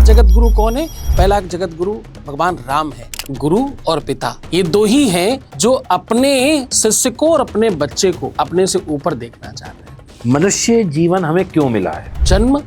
जगत गुरु कौन है? पहला जगत गुरु भगवान राम है। गुरु और पिता ये दो ही हैं जो अपने शिष्य को और अपने बच्चे को अपने से ऊपर देखना चाहते हैं। मनुष्य जीवन हमें क्यों मिला है? जन्म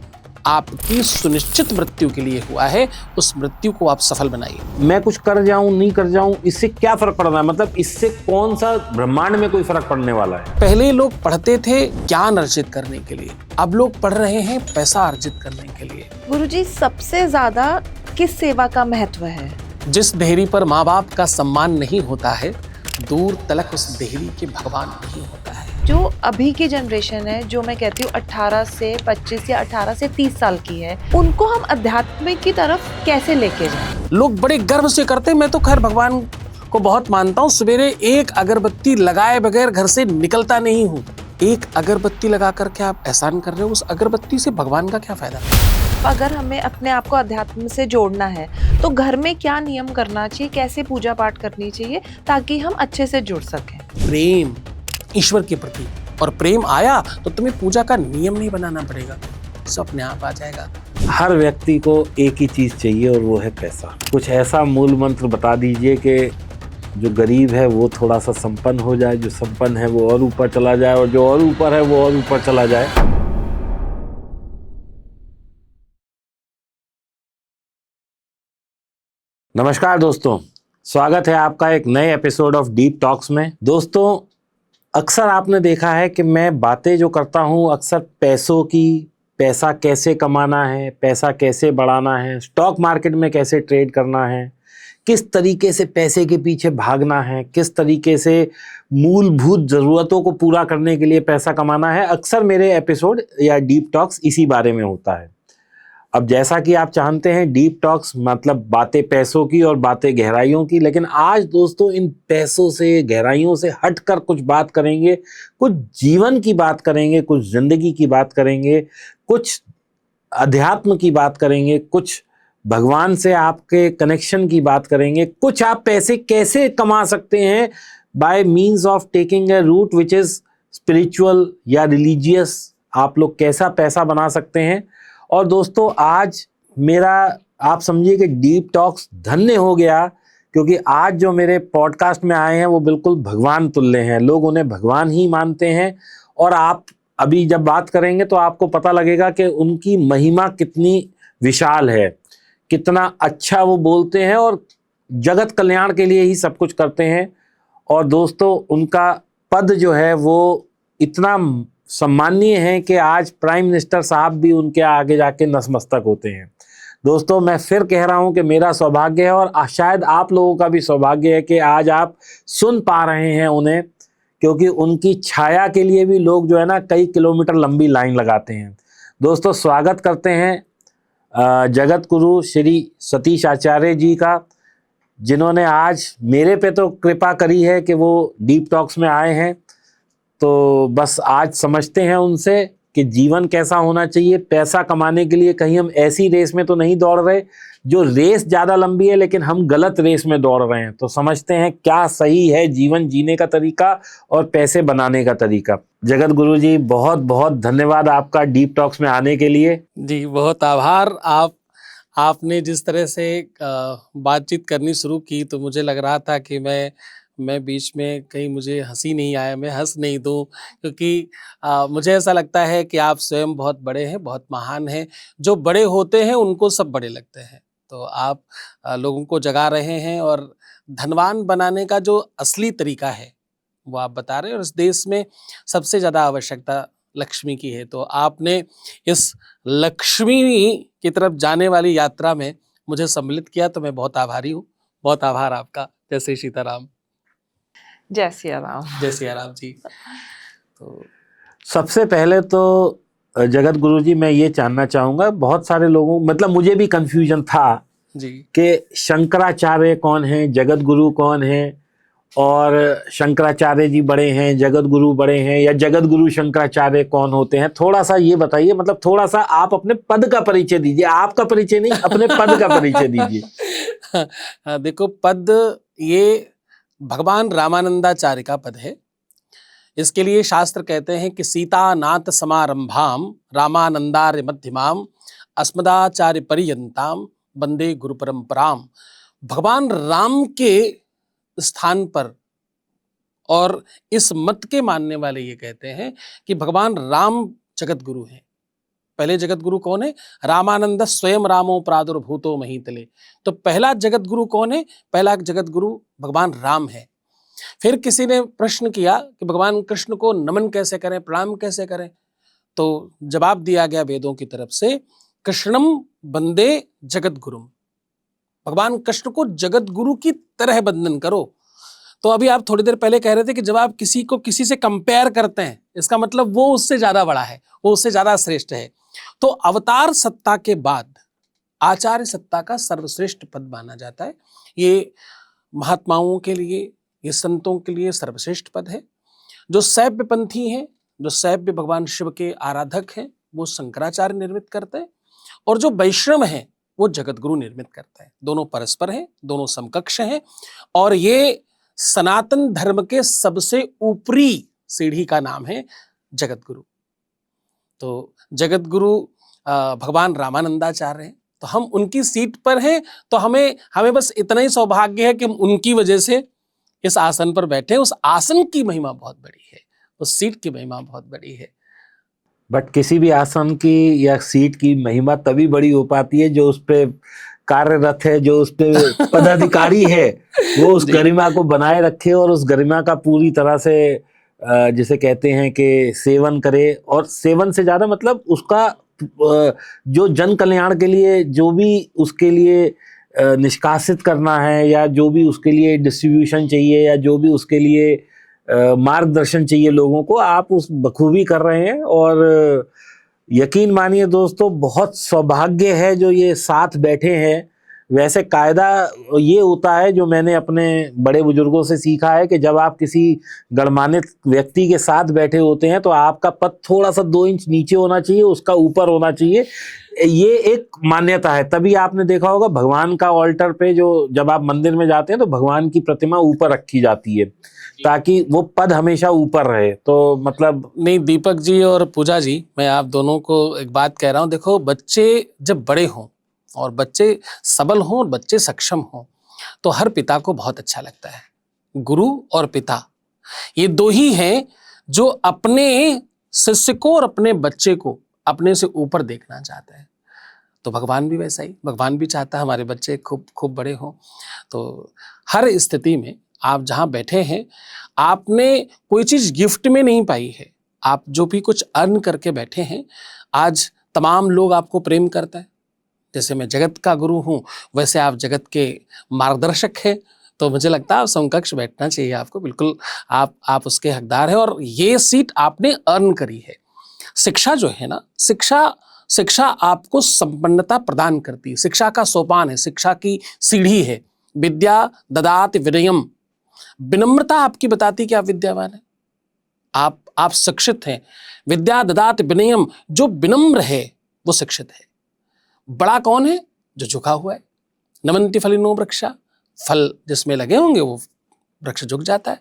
आपकी सुनिश्चित मृत्यु के लिए हुआ है, उस मृत्यु को आप सफल बनाइए। मैं कुछ कर जाऊं नहीं कर जाऊं इससे क्या फर्क पड़ रहा है? मतलब इससे कौन सा ब्रह्मांड में कोई फर्क पड़ने वाला है? पहले लोग पढ़ते थे ज्ञान अर्जित करने के लिए, अब लोग पढ़ रहे हैं पैसा अर्जित करने के लिए। गुरुजी, सबसे ज्यादा किस सेवा का महत्व है? जिस देहरी पर माँ बाप का सम्मान नहीं होता है, दूर तलक उस देहरी के भगवान नहीं होता है। जो अभी की जनरेशन है, जो मैं कहती हूँ 18 से 25 या 18 से 30 साल की है, उनको हम अध्यात्म की तरफ कैसे लेके जाएं? लोग बड़े गर्व से करते हैं। मैं तो खैर भगवान को बहुत मानता हूँ। सवेरे एक अगरबत्ती लगाए बगैर घर से निकलता नहीं हूँ। एक अगरबत्ती लगा करके आप एहसान कर रहे हो, उस अगरबत्ती से भगवान का क्या फायदा? अगर हमें अपने आप को अध्यात्म से जोड़ना है तो घर में क्या नियम करना चाहिए, कैसे पूजा पाठ करनी चाहिए ताकि हम अच्छे से जुड़ सकें? प्रेम ईश्वर के प्रति, और प्रेम आया तो तुम्हें पूजा का नियम नहीं बनाना पड़ेगा, सब अपने आप आ जाएगा। हर व्यक्ति को एक ही चीज चाहिए और वो है पैसा। कुछ ऐसा मूल मंत्र बता दीजिए कि जो गरीब है वो थोड़ा सा संपन्न हो जाए, जो संपन्न है वो और ऊपर चला जाए, और जो और ऊपर है वो और ऊपर चला जाए। नमस्कार दोस्तों, स्वागत है आपका एक नए एपिसोड ऑफ डीप टॉक्स में। दोस्तों, अक्सर आपने देखा है कि मैं बातें जो करता हूँ अक्सर पैसों की, पैसा कैसे कमाना है, पैसा कैसे बढ़ाना है, स्टॉक मार्केट में कैसे ट्रेड करना है, किस तरीके से पैसे के पीछे भागना है, किस तरीके से मूलभूत ज़रूरतों को पूरा करने के लिए पैसा कमाना है। अक्सर मेरे एपिसोड या डीप टॉक्स इसी बारे में होता है। अब जैसा कि आप जानते हैं, डीप टॉक्स मतलब बातें पैसों की और बातें गहराइयों की, लेकिन आज दोस्तों इन पैसों से, गहराइयों से हटकर कुछ बात करेंगे, कुछ जीवन की बात करेंगे, कुछ जिंदगी की बात करेंगे, कुछ अध्यात्म की बात करेंगे, कुछ भगवान से आपके कनेक्शन की बात करेंगे, कुछ आप पैसे कैसे कमा सकते हैं by means of taking a route which is spiritual या रिलीजियस। आप लोग कैसा पैसा बना सकते हैं। और दोस्तों, आज मेरा आप समझिए कि डीप टॉक्स धन्य हो गया, क्योंकि आज जो मेरे पॉडकास्ट में आए हैं वो बिल्कुल भगवान तुल्य हैं। लोग उन्हें भगवान ही मानते हैं, और आप अभी जब बात करेंगे तो आपको पता लगेगा कि उनकी महिमा कितनी विशाल है, कितना अच्छा वो बोलते हैं और जगत कल्याण के लिए ही सब कुछ करते हैं। और दोस्तों, उनका पद जो है वो इतना सम्मानीय है कि आज प्राइम मिनिस्टर साहब भी उनके आगे जाके नतमस्तक होते हैं। दोस्तों, मैं फिर कह रहा हूं कि मेरा सौभाग्य है, और शायद आप लोगों का भी सौभाग्य है कि आज आप सुन पा रहे हैं उन्हें, क्योंकि उनकी छाया के लिए भी लोग जो है ना कई किलोमीटर लंबी लाइन लगाते हैं। दोस्तों, स्वागत करते हैं जगत गुरु श्री सतीश आचार्य जी का, जिन्होंने आज मेरे पे तो कृपा करी है कि वो डीप टॉक्स में आए हैं। तो बस आज समझते हैं उनसे कि जीवन कैसा होना चाहिए। पैसा कमाने के लिए कहीं हम ऐसी रेस में तो नहीं दौड़ रहे जो रेस ज़्यादा लंबी है, लेकिन हम गलत रेस में दौड़ रहे हैं। तो समझते हैं क्या सही है जीवन जीने का तरीका और पैसे बनाने का तरीका। जगत गुरु जी, बहुत बहुत धन्यवाद आपका डीप टॉक्स में आने के लिए। जी, बहुत आभार। आपने जिस तरह से बातचीत करनी शुरू की तो मुझे लग रहा था कि मैं बीच में कहीं मुझे हंसी नहीं आया, मैं हंस नहीं दूं, क्योंकि मुझे ऐसा लगता है कि आप स्वयं बहुत बड़े हैं, बहुत महान हैं। जो बड़े होते हैं उनको सब बड़े लगते हैं। तो आप लोगों को जगा रहे हैं, और धनवान बनाने का जो असली तरीका है वो आप बता रहे हैं। और इस देश में सबसे ज़्यादा आवश्यकता लक्ष्मी की है, तो आपने इस लक्ष्मी की तरफ जाने वाली यात्रा में मुझे सम्मिलित किया, तो मैं बहुत आभारी हूँ। बहुत आभार आपका। जय श्री सीताराम। जय सिया राम। जय सिया राम जी। तो सबसे पहले तो जगत गुरु जी, मैं ये जानना चाहूँगा, बहुत सारे लोगों, मतलब मुझे भी कंफ्यूजन था जी कि शंकराचार्य कौन है, जगत गुरु कौन है, और शंकराचार्य जी बड़े हैं, जगत गुरु बड़े हैं, या जगत गुरु शंकराचार्य कौन होते हैं? थोड़ा सा ये बताइए, मतलब थोड़ा सा आप अपने पद का परिचय दीजिए। आपका परिचय नहीं, अपने पद का परिचय दीजिए। देखो, पद ये भगवान रामानंदाचार्य का पद है। इसके लिए शास्त्र कहते हैं कि सीता नाथ समारंभाम रामानंदार्य मध्यमाम अस्मदाचार्य पर्यंताम वंदे गुरु परंपराम। भगवान राम के स्थान पर और इस मत के मानने वाले ये कहते हैं कि भगवान राम जगत गुरु हैं। पहले जगत गुरु कौन है? रामानंद स्वयं रामो प्रादुर्भूतो महीतले। तो पहला जगत गुरु कौन है? पहला जगत गुरु भगवान राम है। फिर किसी ने प्रश्न किया कि भगवान कृष्ण को नमन कैसे करें, प्रणाम कैसे करें? तो जवाब दिया गया वेदों की तरफ से, कृष्णम वंदे जगत गुरुम। भगवान कृष्ण को जगत गुरु की तरह वंदन करो। तो अभी आप थोड़ी देर पहले कह रहे थे कि जब आप किसी को किसी से कंपेयर करते हैं, इसका मतलब वो उससे ज्यादा बड़ा है, वो उससे ज्यादा श्रेष्ठ है। तो अवतार सत्ता के बाद आचार्य सत्ता का सर्वश्रेष्ठ पद माना जाता है। ये महात्माओं के लिए, ये संतों के लिए सर्वश्रेष्ठ पद है। जो शैव्यपंथी हैं, जो शैव्य भगवान शिव के आराधक हैं, वो शंकराचार्य निर्मित करते हैं, और जो वैष्णव हैं वो जगत गुरु निर्मित करते हैं। दोनों परस्पर हैं, दोनों समकक्ष हैं, और ये सनातन धर्म के सबसे ऊपरी सीढ़ी का नाम है जगत गुरु। तो जगत गुरु भगवान रामानंदाचार्य हैं। तो हम उनकी सीट पर हैं, तो हमें बस इतना ही सौभाग्य है कि हम उनकी वजह से इस आसन पर बैठे। उस आसन की महिमा बहुत बड़ी है, उस सीट की महिमा बहुत बड़ी है। बट किसी भी आसन की या सीट की महिमा तभी बड़ी हो पाती है जो उस पे कार्यरत है, जो उस पे पदाधिकारी है, वो उस गरिमा को बनाए रखे और उस गरिमा का पूरी तरह से जिसे कहते हैं कि सेवन करे। और सेवन से ज्यादा मतलब उसका जो जन कल्याण के लिए जो भी उसके लिए निष्कासित करना है, या जो भी उसके लिए डिस्ट्रीब्यूशन चाहिए, या जो भी उसके लिए मार्गदर्शन चाहिए लोगों को, आप उस बखूबी कर रहे हैं। और यकीन मानिए दोस्तों, बहुत सौभाग्य है जो ये साथ बैठे हैं। वैसे कायदा ये होता है, जो मैंने अपने बड़े बुजुर्गों से सीखा है, कि जब आप किसी गणमान्य व्यक्ति के साथ बैठे होते हैं तो आपका पद थोड़ा सा 2 इंच नीचे होना चाहिए, उसका ऊपर होना चाहिए। ये एक मान्यता है। तभी आपने देखा होगा भगवान का ऑल्टर पे, जो जब आप मंदिर में जाते हैं तो भगवान की प्रतिमा ऊपर रखी जाती है, ताकि वो पद हमेशा ऊपर रहे। तो मतलब नहीं, दीपक जी और पूजा जी, मैं आप दोनों को एक बात कह रहा हूँ। देखो, बच्चे जब बड़े हों और बच्चे सबल हों और बच्चे सक्षम हों, तो हर पिता को बहुत अच्छा लगता है। गुरु और पिता, ये 2 ही हैं जो अपने शिष्य को और अपने बच्चे को अपने से ऊपर देखना चाहते हैं। तो भगवान भी वैसा ही, भगवान भी चाहता है हमारे बच्चे खूब खूब बड़े हों। तो हर स्थिति में आप जहाँ बैठे हैं, आपने कोई चीज़ गिफ्ट में नहीं पाई है। आप जो भी कुछ अर्न करके बैठे हैं, आज तमाम लोग आपको प्रेम करते हैं। जैसे मैं जगत का गुरु हूँ, वैसे आप जगत के मार्गदर्शक हैं। तो मुझे लगता है समकक्ष बैठना चाहिए आपको। बिल्कुल आप उसके हकदार हैं, और ये सीट आपने अर्न करी है। शिक्षा जो है ना, शिक्षा आपको संपन्नता प्रदान करती है। शिक्षा का सोपान है, शिक्षा की सीढ़ी है। विद्या ददाति विनयम, विनम्रता आपकी बताती कि आप विद्यावान हैं, आप शिक्षित हैं। विद्या ददाति विनयम, जो विनम्र है वो शिक्षित है। बड़ा कौन है? जो झुका हुआ है। नमन्ति फलिनो वृक्षा, फल जिसमें लगे होंगे वो वृक्ष झुक जाता है।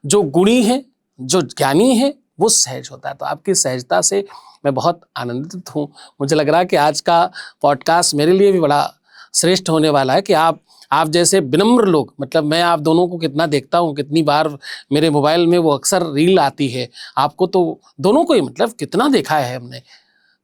जो गुणी है, जो ज्ञानी है, वो सहज होता है। तो आपकी सहजता से मैं बहुत आनंदित हूँ। मुझे लग रहा है कि आज का पॉडकास्ट मेरे लिए भी बड़ा श्रेष्ठ होने वाला है, कि आप जैसे विनम्र लोग, मतलब मैं आप दोनों को कितना देखता हूँ, कितनी बार मेरे मोबाइल में वो अक्सर रील आती है। आपको तो दोनों को ही मतलब कितना देखा है हमने।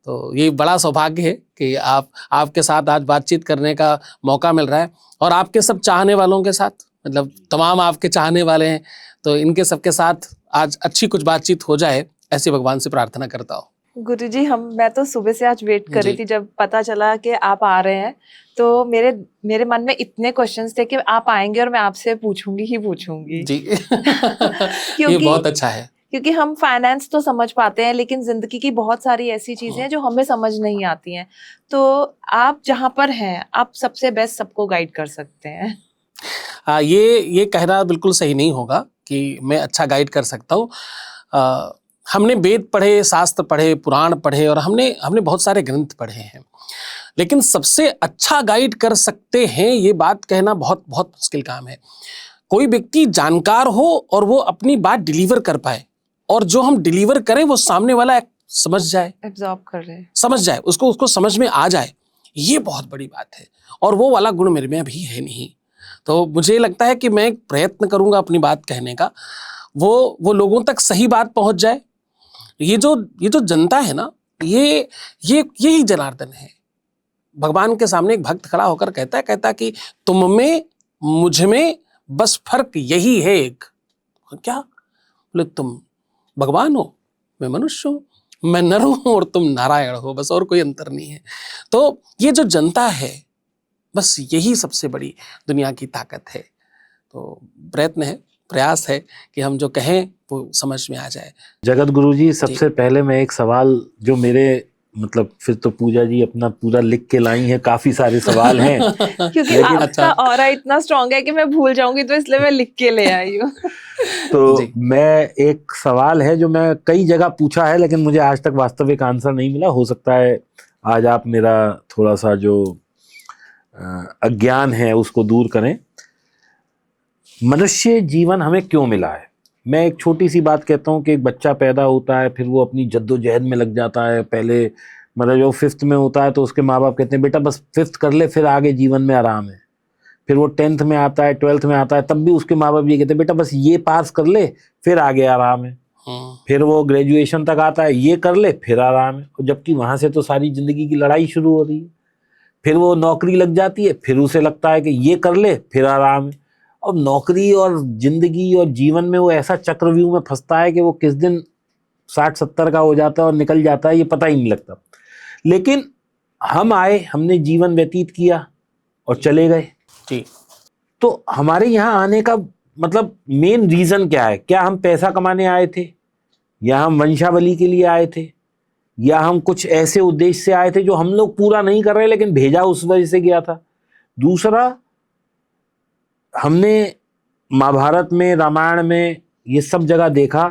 तो ये बड़ा सौभाग्य है कि आपके साथ आज बातचीत करने का मौका मिल रहा है, और आपके सब चाहने वालों के साथ, मतलब तमाम आपके चाहने वाले हैं, तो इनके सबके साथ आज अच्छी कुछ बातचीत हो जाए, ऐसी भगवान से प्रार्थना करता हूँ। गुरुजी, मैं तो सुबह से आज वेट कर रही थी। जब पता चला कि आप आ रहे हैं, तो मेरे मन में इतने क्वेश्चंस थे कि आप आएंगे और मैं आपसे पूछूंगी ही पूछूंगी जी। ये बहुत अच्छा है, क्योंकि हम फाइनेंस तो समझ पाते हैं, लेकिन जिंदगी की बहुत सारी ऐसी चीजें हैं जो हमें समझ नहीं आती हैं। तो आप जहाँ पर हैं, आप सबसे बेस्ट सबको गाइड कर सकते हैं। ये कहना बिल्कुल सही नहीं होगा कि मैं अच्छा गाइड कर सकता हूँ। हमने वेद पढ़े, शास्त्र पढ़े, पुराण पढ़े, और हमने बहुत सारे ग्रंथ पढ़े हैं, लेकिन सबसे अच्छा गाइड कर सकते हैं, ये बात कहना बहुत बहुत मुश्किल काम है। कोई व्यक्ति जानकार हो और वो अपनी बात डिलीवर कर पाए, और जो हम डिलीवर करें वो सामने वाला समझ जाए, एब्जॉर्ब कर रहे हैं। समझ जाए, उसको समझ में आ जाए, ये बहुत बड़ी बात है। और वो वाला गुण मेरे में अभी है नहीं। तो मुझे लगता है कि मैं एक प्रयत्न करूंगा अपनी बात कहने का, वो लोगों तक सही बात पहुंच जाए। ये जो जनता है ना, यही जनार्दन है। भगवान के सामने एक भक्त खड़ा होकर कहता कि तुम में मुझ में बस फर्क यही है एक। क्या बोले? तुम भगवान हो, मैं मनुष्य हूं, मैं नर हूं और तुम नारायण हो, बस और कोई अंतर नहीं है। तो ये जो जनता है, बस यही सबसे बड़ी दुनिया की ताकत है। तो प्रयत्न है, प्रयास है कि हम जो कहें वो समझ में आ जाए। जगत गुरु जी, सबसे पहले मैं एक सवाल जो मेरे मतलब, फिर तो पूजा जी अपना पूरा लिख के लाई है, काफी सारे सवाल हैं। क्योंकि लेकिन आपका ऑरा इतना स्ट्रांग है कि मैं भूल जाऊंगी, तो इसलिए मैं लिख के ले आई हूँ। तो जी। मैं एक सवाल है जो मैं कई जगह पूछा है, लेकिन मुझे आज तक वास्तविक आंसर नहीं मिला। हो सकता है आज आप मेरा थोड़ा सा जो अज्ञान है उसको दूर करें। मनुष्य जीवन हमें क्यों मिला है? मैं एक छोटी सी बात कहता हूँ कि एक बच्चा पैदा होता है, फिर वो अपनी जद्दोजहद में लग जाता है। पहले मतलब जो 5th में होता है तो उसके माँ बाप कहते हैं बेटा बस 5th कर ले, फिर आगे जीवन में आराम है। फिर वो 10th में आता है, 12th में आता है, तब भी उसके माँ बाप ये कहते हैं बेटा बस ये पास कर ले, फिर आगे आराम है। फिर वो ग्रेजुएशन तक आता है, ये कर ले, फिर आराम है। और जबकि वहाँ से तो सारी जिंदगी की लड़ाई शुरू हो रही है। फिर वो नौकरी लग जाती है, फिर उसे लगता है कि ये कर ले, फिर आराम है। और नौकरी और जिंदगी और जीवन में वो ऐसा चक्रव्यूह में फंसता है कि वो किस दिन 60-70 का हो जाता है और निकल जाता है, ये पता ही नहीं लगता। लेकिन हम आए, हमने जीवन व्यतीत किया और चले गए। जी। तो हमारे यहाँ आने का मतलब मेन रीजन क्या है? क्या हम पैसा कमाने आए थे, या हम वंशावली के लिए आए थे, या हम कुछ ऐसे उद्देश्य से आए थे जो हम लोग पूरा नहीं कर रहे लेकिन भेजा उस वजह से गया था? दूसरा, हमने महाभारत में, रामायण में, ये सब जगह देखा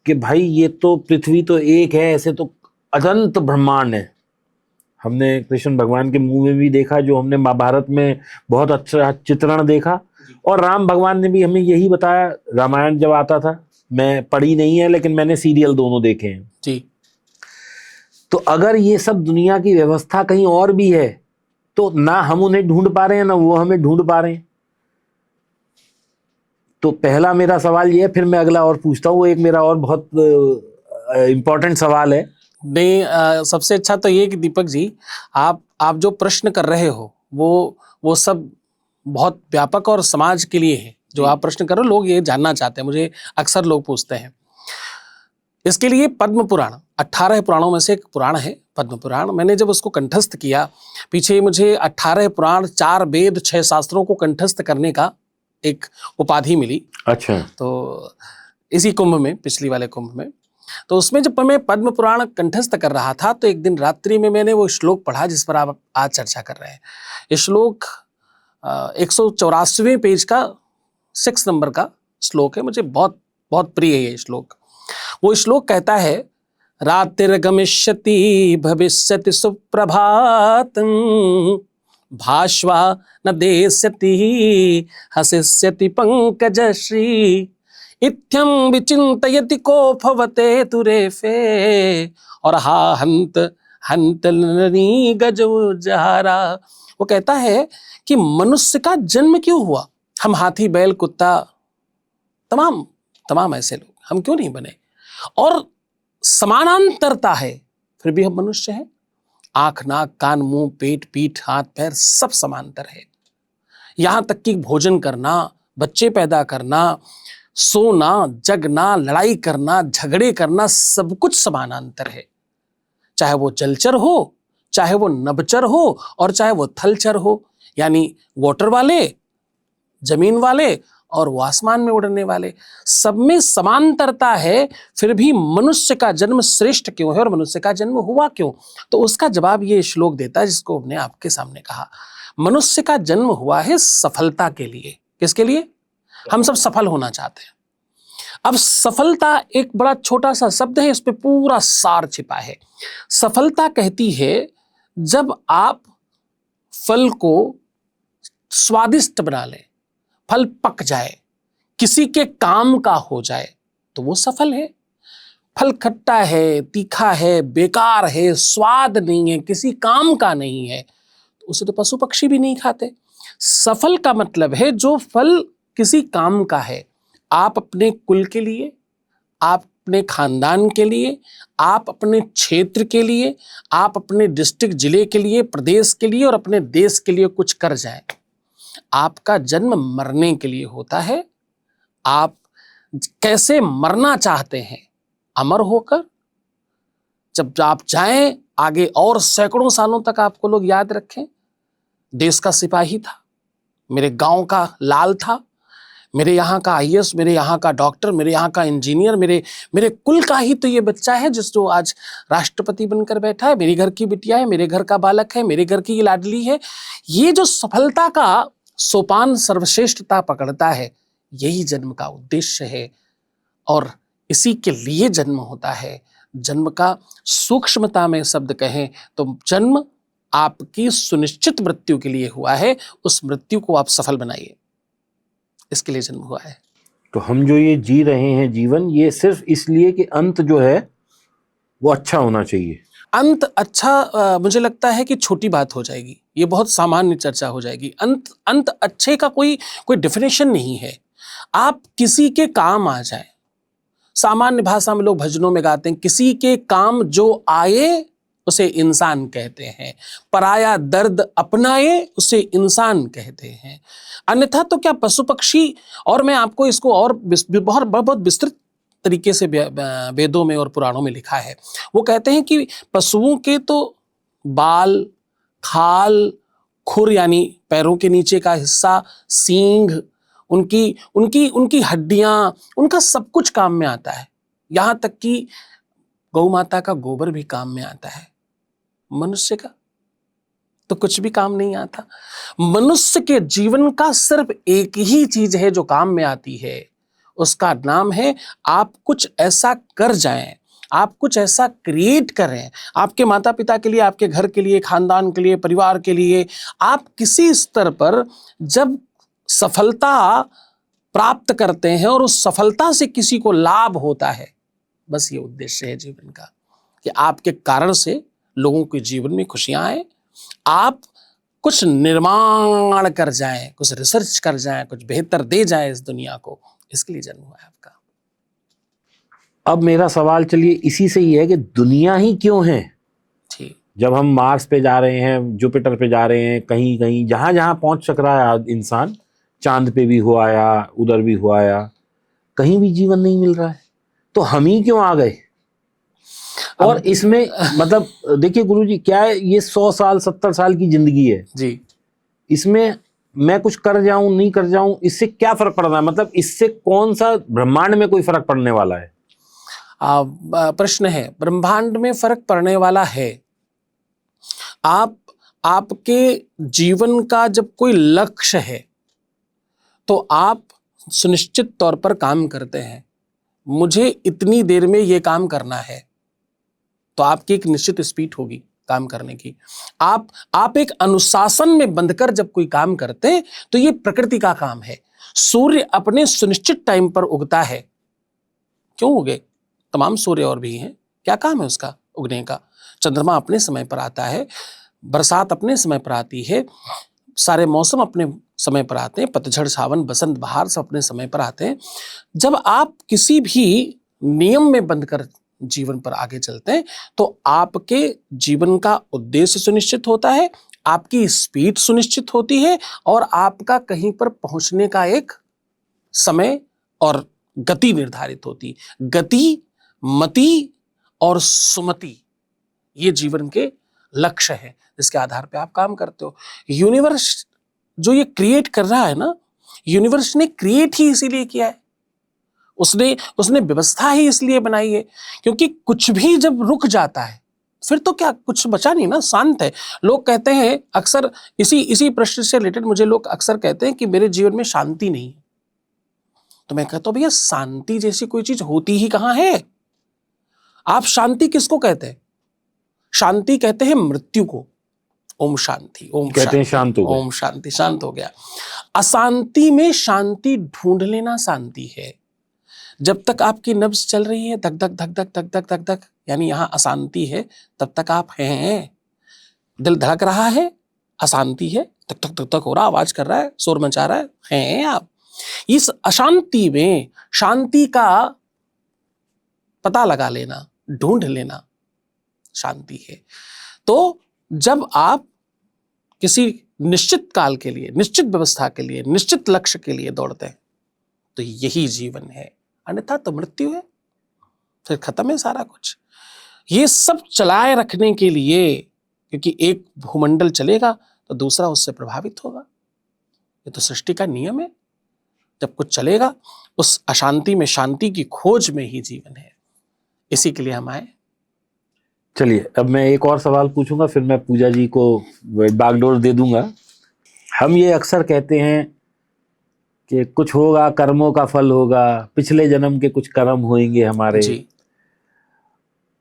कि भाई ये तो पृथ्वी तो एक है, ऐसे तो अनंत ब्रह्मांड है। हमने कृष्ण भगवान के मुंह में भी देखा, जो हमने महाभारत में बहुत अच्छा चित्रण देखा। और राम भगवान ने भी हमें यही बताया। रामायण जब आता था, मैं पढ़ी नहीं है लेकिन मैंने सीरियल दोनों देखे हैं। जी। तो अगर ये सब दुनिया की व्यवस्था कहीं और भी है, तो ना हम उन्हें ढूंढ पा रहे हैं, ना वो हमें ढूंढ पा रहे हैं। तो पहला मेरा सवाल ये है, फिर मैं अगला और पूछता हूँ। वो एक मेरा और बहुत इंपॉर्टेंट सवाल है। नहीं, सबसे अच्छा तो ये कि दीपक जी, आप जो प्रश्न कर रहे हो वो सब बहुत व्यापक और समाज के लिए है। जो आप प्रश्न कर रहे हो, लोग ये जानना चाहते हैं, मुझे अक्सर लोग पूछते हैं। इसके लिए पद्म पुराण, 18 पुराणों में से एक पुराण है पद्म पुराण। मैंने जब उसको कंठस्थ किया, पीछे मुझे 18 पुराण, 4 वेद, 6 शास्त्रों को कंठस्थ करने का एक उपाधि मिली। अच्छा। तो इसी कुंभ में, पिछली वाले कुंभ में, तो उसमें जब मैं पद्म पुराण कंठस्थ कर रहा था, तो एक दिन रात्रि में मैंने वो श्लोक पढ़ा जिस पर आप आज चर्चा कर रहे हैं। ये श्लोक 184वें पेज का 6 नंबर का श्लोक है। मुझे बहुत बहुत प्रिय है ये श्लोक। वो श्लोक कहता है, रातिर्गमिष्यति भविष्यति सुप्रभातम् भाष्वा न देस्यति हसिष्यति पंकजश्री इत्थं विचिन्तयति को भवते तुरेफे और हा हंत हंतलनी गजो जहारा। वो कहता है कि मनुष्य का जन्म क्यों हुआ? हम हाथी, बैल, कुत्ता, तमाम ऐसे लोग हम क्यों नहीं बने? और समानांतरता है, फिर भी हम मनुष्य हैं। आंख, नाक, कान, मुंह, पेट, पीठ, हाथ, पैर सब समांतर है। यहां तक कि भोजन करना, बच्चे पैदा करना, सोना, जगना, लड़ाई करना, झगड़े करना, सब कुछ समानांतर है। चाहे वो जलचर हो, चाहे वो नभचर हो, और चाहे वो थलचर हो, यानी वाटर वाले, जमीन वाले, और वो आसमान में उड़ने वाले, सब में समांतरता है। फिर भी मनुष्य का जन्म श्रेष्ठ क्यों है और मनुष्य का जन्म हुआ क्यों? तो उसका जवाब ये श्लोक देता है, जिसको हमने आपके सामने कहा। मनुष्य का जन्म हुआ है सफलता के लिए। किसके लिए? हम सब सफल होना चाहते हैं। अब सफलता एक बड़ा छोटा सा शब्द है, इस पे पूरा सार छिपा है। सफलता कहती है जब आप फल को स्वादिष्ट बना लें, फल पक जाए, किसी के काम का हो जाए, तो वो सफल है। फल खट्टा है, तीखा है, बेकार है, स्वाद नहीं है, किसी काम का नहीं है, तो उसे तो पशु पक्षी भी नहीं खाते। सफल का मतलब है जो फल किसी काम का है। आप अपने कुल के लिए, आप अपने खानदान के लिए, आप अपने क्षेत्र के लिए, आप अपने डिस्ट्रिक्ट जिले के लिए, प्रदेश के लिए और अपने देश के लिए कुछ कर जाएं। आपका जन्म मरने के लिए होता है। आप कैसे मरना चाहते हैं? अमर होकर। जब आप जाएं आगे और सैकड़ों सालों तक आपको लोग याद रखें। देश का सिपाही था, मेरे गांव का लाल था, मेरे यहाँ का आईएएस, मेरे यहाँ का डॉक्टर, मेरे यहाँ का इंजीनियर, मेरे कुल का ही तो ये बच्चा है जो आज राष्ट्रपति बनकर बैठा है। मेरे घर की बिटिया है, मेरे घर का बालक है, मेरे घर की ये लाडली है। ये जो सफलता का सोपान सर्वश्रेष्ठता पकड़ता है, यही जन्म का उद्देश्य है और इसी के लिए जन्म होता है। जन्म का सूक्ष्मता में शब्द कहें तो जन्म आपकी सुनिश्चित मृत्यु के लिए हुआ है। उस मृत्यु को आप सफल बनाइए, इसके लिए जन्म हुआ है। तो हम जो ये जी रहे हैं जीवन, ये सिर्फ इसलिए कि अंत जो है वो अच्छा होना चाहिए। अंत अच्छा मुझे लगता है कि छोटी बात हो जाएगी, ये बहुत सामान्य चर्चा हो जाएगी। अंत अच्छे का कोई डेफिनेशन नहीं है। आप किसी के काम आ जाएं। सामान्य भाषा में लोग भजनों में गाते हैं, किसी के काम जो आए उसे इंसान कहते हैं, पराया दर्द अपनाए उसे इंसान कहते हैं। अन्यथा तो क्या पशु पक्षी, और मैं आपको इसको और बहुत विस्तृत तरीके से वेदों में और पुराणों में लिखा है। वो कहते हैं कि पशुओं के तो बाल, खाल, खुर यानी पैरों के नीचे का हिस्सा, सींग, उनकी हड्डियां, उनका सब कुछ काम में आता है। यहां तक कि गौ माता का गोबर भी काम में आता है। मनुष्य का तो कुछ भी काम नहीं आता। मनुष्य के जीवन का सिर्फ एक ही चीज है जो काम में आती है, उसका नाम है आप कुछ ऐसा कर जाएं, आप कुछ ऐसा क्रिएट करें। आपके माता पिता के लिए, आपके घर के लिए, खानदान के लिए, परिवार के लिए आप किसी स्तर पर जब सफलता प्राप्त करते हैं और उस सफलता से किसी को लाभ होता है, बस ये उद्देश्य है जीवन का कि आपके कारण से लोगों के जीवन में खुशियां आए, आप कुछ निर्माण कर जाएं, कुछ रिसर्च कर जाएं, कुछ बेहतर दे जाएं इस दुनिया को। इसके लिए जन्म हुआ है आपका। अब मेरा सवाल चलिए इसी से ही है कि दुनिया ही क्यों है? ठीक। जब हम मार्स पे जा रहे हैं, जुपिटर पे जा रहे हैं, कहीं कहीं जहां जहां पहुंच सक रहा है इंसान, चांद पे भी हुआ आया, उधर भी हुआ आया, कहीं भी जीवन नहीं मिल रहा है, तो हम ही क्यों आ गए? और इसमें मतलब देखिए गुरुजी, क्या है ये 100 साल 70 साल की जिंदगी है जी, इसमें मैं कुछ कर जाऊं नहीं कर जाऊं, इससे क्या फर्क पड़ रहा है? मतलब इससे कौन सा ब्रह्मांड में कोई फर्क पड़ने वाला है? प्रश्न है, ब्रह्मांड में फर्क पड़ने वाला है। आपके जीवन का जब कोई लक्ष्य है तो आप सुनिश्चित तौर पर काम करते हैं। मुझे इतनी देर में ये काम करना है, तो आपकी एक निश्चित स्पीड होगी काम करने की। आप एक अनुशासन में बंधकर जब कोई काम करते हैं तो ये प्रकृति का काम है। सूर्य अपने सुनिश्चित टाइम पर उगता है। क्यों उगे? तमाम सूर्य और भी हैं, क्या काम है उसका उगने का? चंद्रमा अपने समय पर आता है, बरसात अपने समय पर आती है, सारे मौसम अपने समय पर आते हैं, पतझड़, सावन, बसंत, बहार सब अपने समय पर आते हैं। जब आप किसी भी नियम में बंधकर जीवन पर आगे चलते हैं तो आपके जीवन का उद्देश्य सुनिश्चित होता है, आपकी स्पीड सुनिश्चित होती है और आपका कहीं पर पहुंचने का एक समय और गति निर्धारित होती। गति, मति और सुमति ये जीवन के लक्ष्य है जिसके आधार पे आप काम करते हो। यूनिवर्स जो ये क्रिएट कर रहा है ना, यूनिवर्स ने क्रिएट ही इसीलिए किया है, उसने व्यवस्था ही इसलिए बनाई है, क्योंकि कुछ भी जब रुक जाता है फिर तो क्या कुछ बचा नहीं ना, शांत है। लोग कहते हैं अक्सर इसी प्रश्न से रिलेटेड मुझे लोग अक्सर कहते हैं कि मेरे जीवन में शांति नहीं है। तो मैं कहता हूं भैया शांति जैसी कोई चीज होती ही कहां है। आप शांति किसको कहते हैं? शांति कहते हैं मृत्यु को। ओम शांति, ओम कहते हैं शांत हो गए। ओम शांति, शांत हो गया। अशांति में शांति ढूंढ लेना शांति है। जब तक आपकी नब्ज चल रही है, धक धक धक धक धक धक धक धक, यानी यहाँ अशांति है, तब तक आप हैं। दिल धड़क रहा है, अशांति है, धक धक धक धक हो रहा, आवाज कर रहा है, शोर मचा रहा है, हैं आप। इस अशांति में शांति का पता लगा लेना, ढूंढ लेना शांति है। तो जब आप किसी निश्चित काल के लिए, निश्चित व्यवस्था के लिए, निश्चित लक्ष्य के लिए दौड़ते हैं, तो यही जीवन है, अन्यथा तो मृत्यु है, फिर खत्म है सारा कुछ। ये सब चलाए रखने के लिए, क्योंकि एक भूमंडल चलेगा तो दूसरा उससे प्रभावित होगा, ये तो सृष्टि का नियम है। जब कुछ चलेगा, उस अशांति में शांति की खोज में ही जीवन है, इसी के लिए हम आए। चलिए, अब मैं एक और सवाल पूछूंगा, फिर मैं पूजा जी को बागडोर दे दूंगा। हम ये अक्सर कहते हैं कि कुछ होगा, कर्मों का फल होगा, पिछले जन्म के कुछ कर्म होंगे हमारे जी।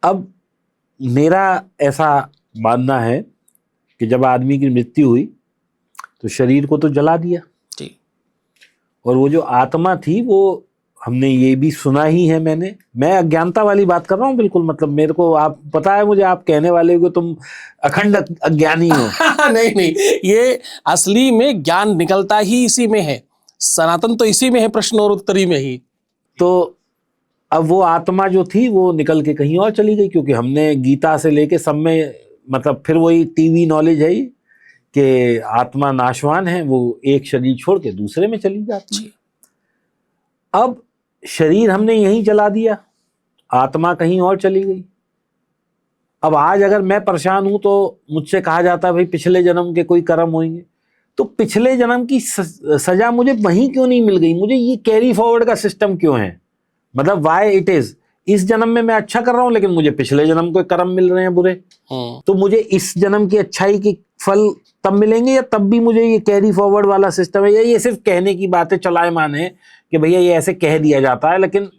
अब मेरा ऐसा मानना है कि जब आदमी की मृत्यु हुई तो शरीर को तो जला दिया जी। और वो जो आत्मा थी, वो हमने ये भी सुना ही है। मैं अज्ञानता वाली बात कर रहा हूँ बिल्कुल, मतलब मेरे को, आप पता है मुझे, आप कहने वाले हो तुम अखंड अज्ञानी हो। नहीं नहीं, ये असली में ज्ञान निकलता ही इसी में है, सनातन तो इसी में है, प्रश्न और उत्तरी में ही। तो अब वो आत्मा जो थी वो निकल के कहीं और चली गई, क्योंकि हमने गीता से लेके सब में, मतलब फिर वही टीवी नॉलेज है कि आत्मा नाशवान है, वो एक शरीर छोड़ के दूसरे में चली जाती है। अब शरीर हमने यहीं जला दिया, आत्मा कहीं और चली गई। अब आज अगर मैं परेशान हूं तो मुझसे कहा जाता है भाई पिछले जन्म के कोई कर्म होंगे, तो पिछले जन्म की सजा मुझे वहीं क्यों नहीं मिल गई? मुझे ये कैरी फॉरवर्ड का सिस्टम क्यों है? मतलब व्हाई इट इज, इस जन्म में मैं अच्छा कर रहा हूं लेकिन मुझे पिछले जन्म के कर्म मिल रहे हैं बुरे, तो मुझे इस जन्म की अच्छाई की फल तब मिलेंगे, या तब भी मुझे ये कैरी फॉरवर्ड वाला सिस्टम है, या ये सिर्फ कहने की बातें चलायमान है कि भैया ये ऐसे कह दिया जाता है, लेकिन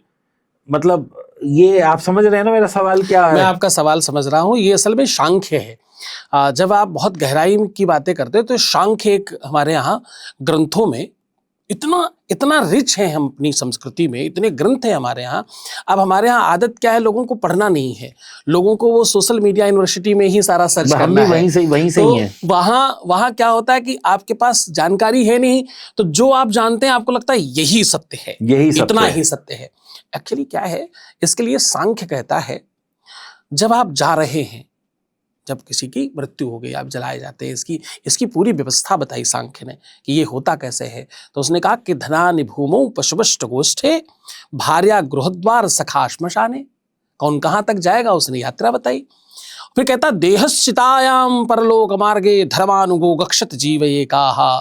मतलब ये आप समझ रहे हैं ना मेरा सवाल क्या है? मैं आपका सवाल समझ रहा हूँ। ये असल में सांख्य है। जब आप बहुत गहराई की बातें करते हैं तो सांख्य एक हमारे यहाँ ग्रंथों में इतना इतना रिच है, हम अपनी संस्कृति में इतने ग्रंथ हैं हमारे यहाँ। अब हमारे यहाँ आदत क्या है, लोगों को पढ़ना नहीं है, लोगों को वो सोशल मीडिया यूनिवर्सिटी में ही सारा सर्च करना है। वहीं से तो ही है। वहाँ क्या होता है कि आपके पास जानकारी है नहीं, तो जो आप जानते हैं आपको लगता है यही सत्य है, इतना ही सत्य है। एक्चुअली क्या है, इसके लिए सांख्य कहता है जब आप जा रहे हैं, जब किसी की मृत्यु हो गई, आप जलाए जाते हैं, इसकी पूरी व्यवस्था बताई सांख्य ने कि ये होता कैसे है। तो उसने कहा कि धनानि भूमौ पशुवष्ट गोष्ठे भार्या गृहद्वार सखा श्मशाने। कौन कहाँ तक जाएगा उसने यात्रा बताई। फिर कहता देहश्चितायाम परलोक मार्गे धर्मानुगो गक्षत जीव एकाहा।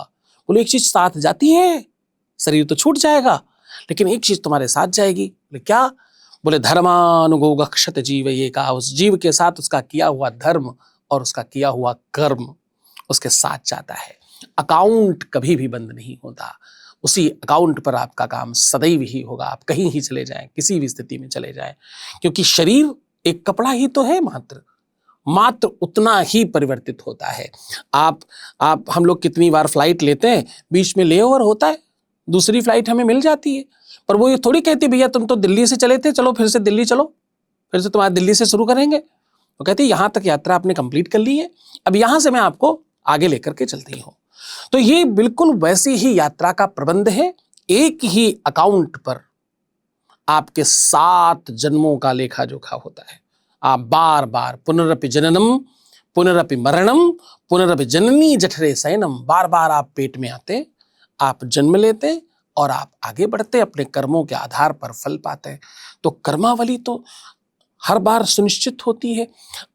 बोले एक चीज साथ जाती है, शरीर तो छूट जाएगा लेकिन एक चीज तुम्हारे साथ जाएगी। बोले क्या? बोले धर्मानुगो गक्षत जीव एकाहा। उस जीव के साथ उसका किया हुआ धर्म और उसका किया हुआ कर्म उसके साथ जाता है। अकाउंट कभी भी बंद नहीं होता, उसी अकाउंट पर आपका काम सदैव ही होगा। आप कहीं ही चले जाएं, किसी भी स्थिति में चले जाएं, क्योंकि शरीर एक कपड़ा ही तो है, मात्र उतना ही परिवर्तित होता है। आप हम लोग कितनी बार फ्लाइट लेते हैं, बीच में लेओवर होता है, दूसरी फ्लाइट हमें मिल जाती है, पर वो ये थोड़ी कहती भैया तुम तो दिल्ली से चले थे, चलो फिर से दिल्ली चलो, फिर से तुम्हारा दिल्ली से शुरू करेंगे। वो कहते हैं यहाँ तक यात्रा आपने कंप्लीट कर ली है, अब यहाँ से मैं आपको आगे लेकर के चलती हूँ। तो ये बिल्कुल वैसी ही यात्रा का प्रबंध है। एक ही अकाउंट पर आपके 7 जन्मों का लेखा जोखा होता है। आप बार बार पुनरपि जननम पुनरपि मरणम पुनरपि जननी जठरे शयनम, बार बार आप पेट में आते, आप जन्म लेते और आप आगे बढ़ते, अपने कर्मों के आधार पर फल पाते हैं। तो कर्मावली तो हर बार सुनिश्चित होती है।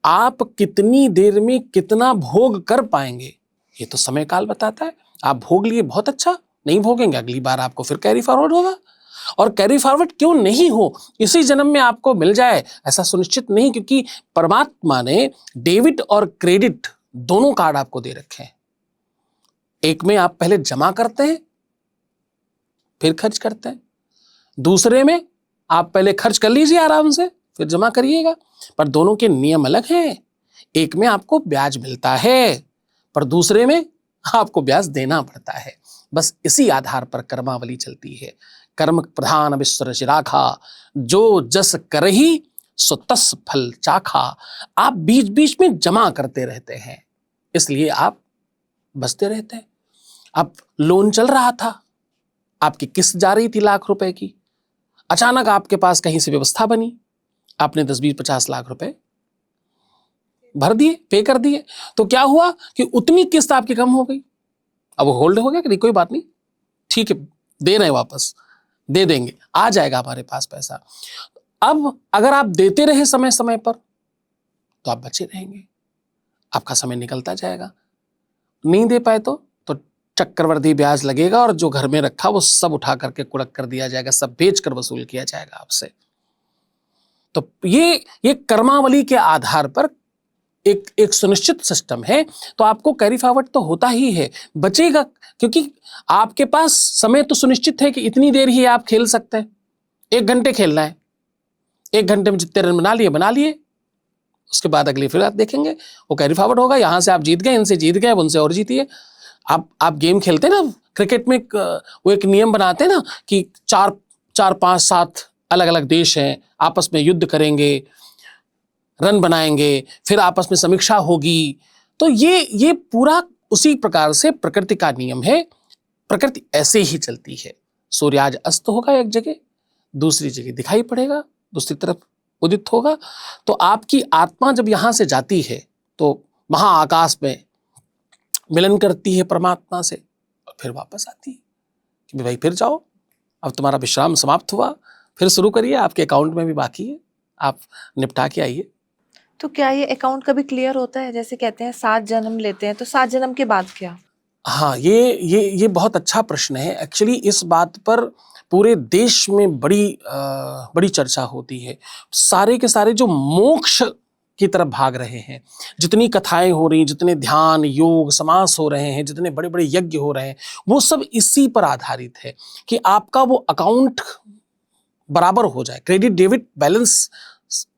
आप कितनी देर में कितना भोग कर पाएंगे ये तो समय काल बताता है। आप भोग लिए बहुत अच्छा, नहीं भोगेंगे अगली बार आपको फिर कैरी फॉरवर्ड होगा। और कैरी फॉरवर्ड क्यों नहीं हो, इसी जन्म में आपको मिल जाए ऐसा सुनिश्चित नहीं, क्योंकि परमात्मा ने डेबिट और क्रेडिट दोनों कार्ड आपको दे रखे हैं। एक में आप पहले जमा करते हैं फिर खर्च करते हैं, दूसरे में आप पहले खर्च कर लीजिए आराम से फिर जमा करिएगा, पर दोनों के नियम अलग हैं। एक में आपको ब्याज मिलता है पर दूसरे में आपको ब्याज देना पड़ता है। बस इसी आधार पर कर्मावली चलती है कर्म प्रधान विश्वर शिराखा, जो जस करही सो तस फल चाखा। आप बीच बीच में जमा करते रहते हैं, इसलिए आप बचते रहते हैं। अब लोन चल रहा था, आपकी किस्त जा रही थी लाख रुपए की, अचानक आपके पास कहीं से व्यवस्था बनी, आपने 10-20-50 लाख रुपए भर दिए, पे कर दिए। तो क्या हुआ कि उतनी किस्त आपकी कम हो गई। अब वो होल्ड हो गया कि नहीं, कोई बात नहीं, ठीक है, दे रहे हैं वापस, दे देंगे, आ जाएगा हमारे पास पैसा। अब अगर आप देते रहे समय समय पर तो आप बचे रहेंगे, आपका समय निकलता जाएगा। नहीं दे पाए तो चक्रवर्ती ब्याज लगेगा और जो घर में रखा वो सब उठा करके कुड़क कर दिया जाएगा, सब बेच कर वसूल किया जाएगा आपसे। तो ये कर्मावली के आधार पर एक सुनिश्चित सिस्टम है। तो आपको कैरी फॉरवर्ड तो होता ही है, बचेगा, क्योंकि आपके पास समय तो सुनिश्चित है कि इतनी देर ही आप खेल सकते हैं। 1 घंटे खेलना है, 1 घंटे में जितने रन बना लिए, उसके बाद अगली फिर आप देखेंगे, वो कैरी फॉरवर्ड होगा। यहां से आप जीत गए, इनसे जीत गए, उनसे और जीतिए। आप गेम खेलते हैं ना, क्रिकेट में वो एक नियम बनाते हैं ना कि 4-5-7 अलग अलग देश हैं, आपस में युद्ध करेंगे, रन बनाएंगे, फिर आपस में समीक्षा होगी। तो ये पूरा उसी प्रकार से प्रकृति का नियम है। प्रकृति ऐसे ही चलती है। सूर्य आज अस्त होगा एक जगह, दूसरी जगह दिखाई पड़ेगा, दूसरी तरफ उदित होगा। तो आपकी आत्मा जब यहां से जाती है तो महाआकाश में मिलन करती है परमात्मा से, और फिर वापस आती है कि भाई फिर जाओ, अब तुम्हारा विश्राम समाप्त हुआ, फिर शुरू करिए, आपके अकाउंट में भी बाकी है, आप निपटा के आइए। तो क्या ये अकाउंट कभी क्लियर होता है? जैसे कहते हैं 7 जन्म लेते हैं, तो 7 जन्म के बाद क्या? हाँ, ये बहुत अच्छा प्रश्न है। एक्चुअली इस बात पर पूरे देश में बड़ी चर्चा होती है। सारे के सारे जो मोक्ष की तरफ भाग रहे हैं, जितनी कथाएं हो रही, जितने ध्यान, योग, समास हो रहे हैं, जितने बड़े बड़े यज्ञ हो रहे हैं, वो सब इसी पर आधारित है कि आपका वो अकाउंट बराबर हो जाए, क्रेडिट डेबिट बैलेंस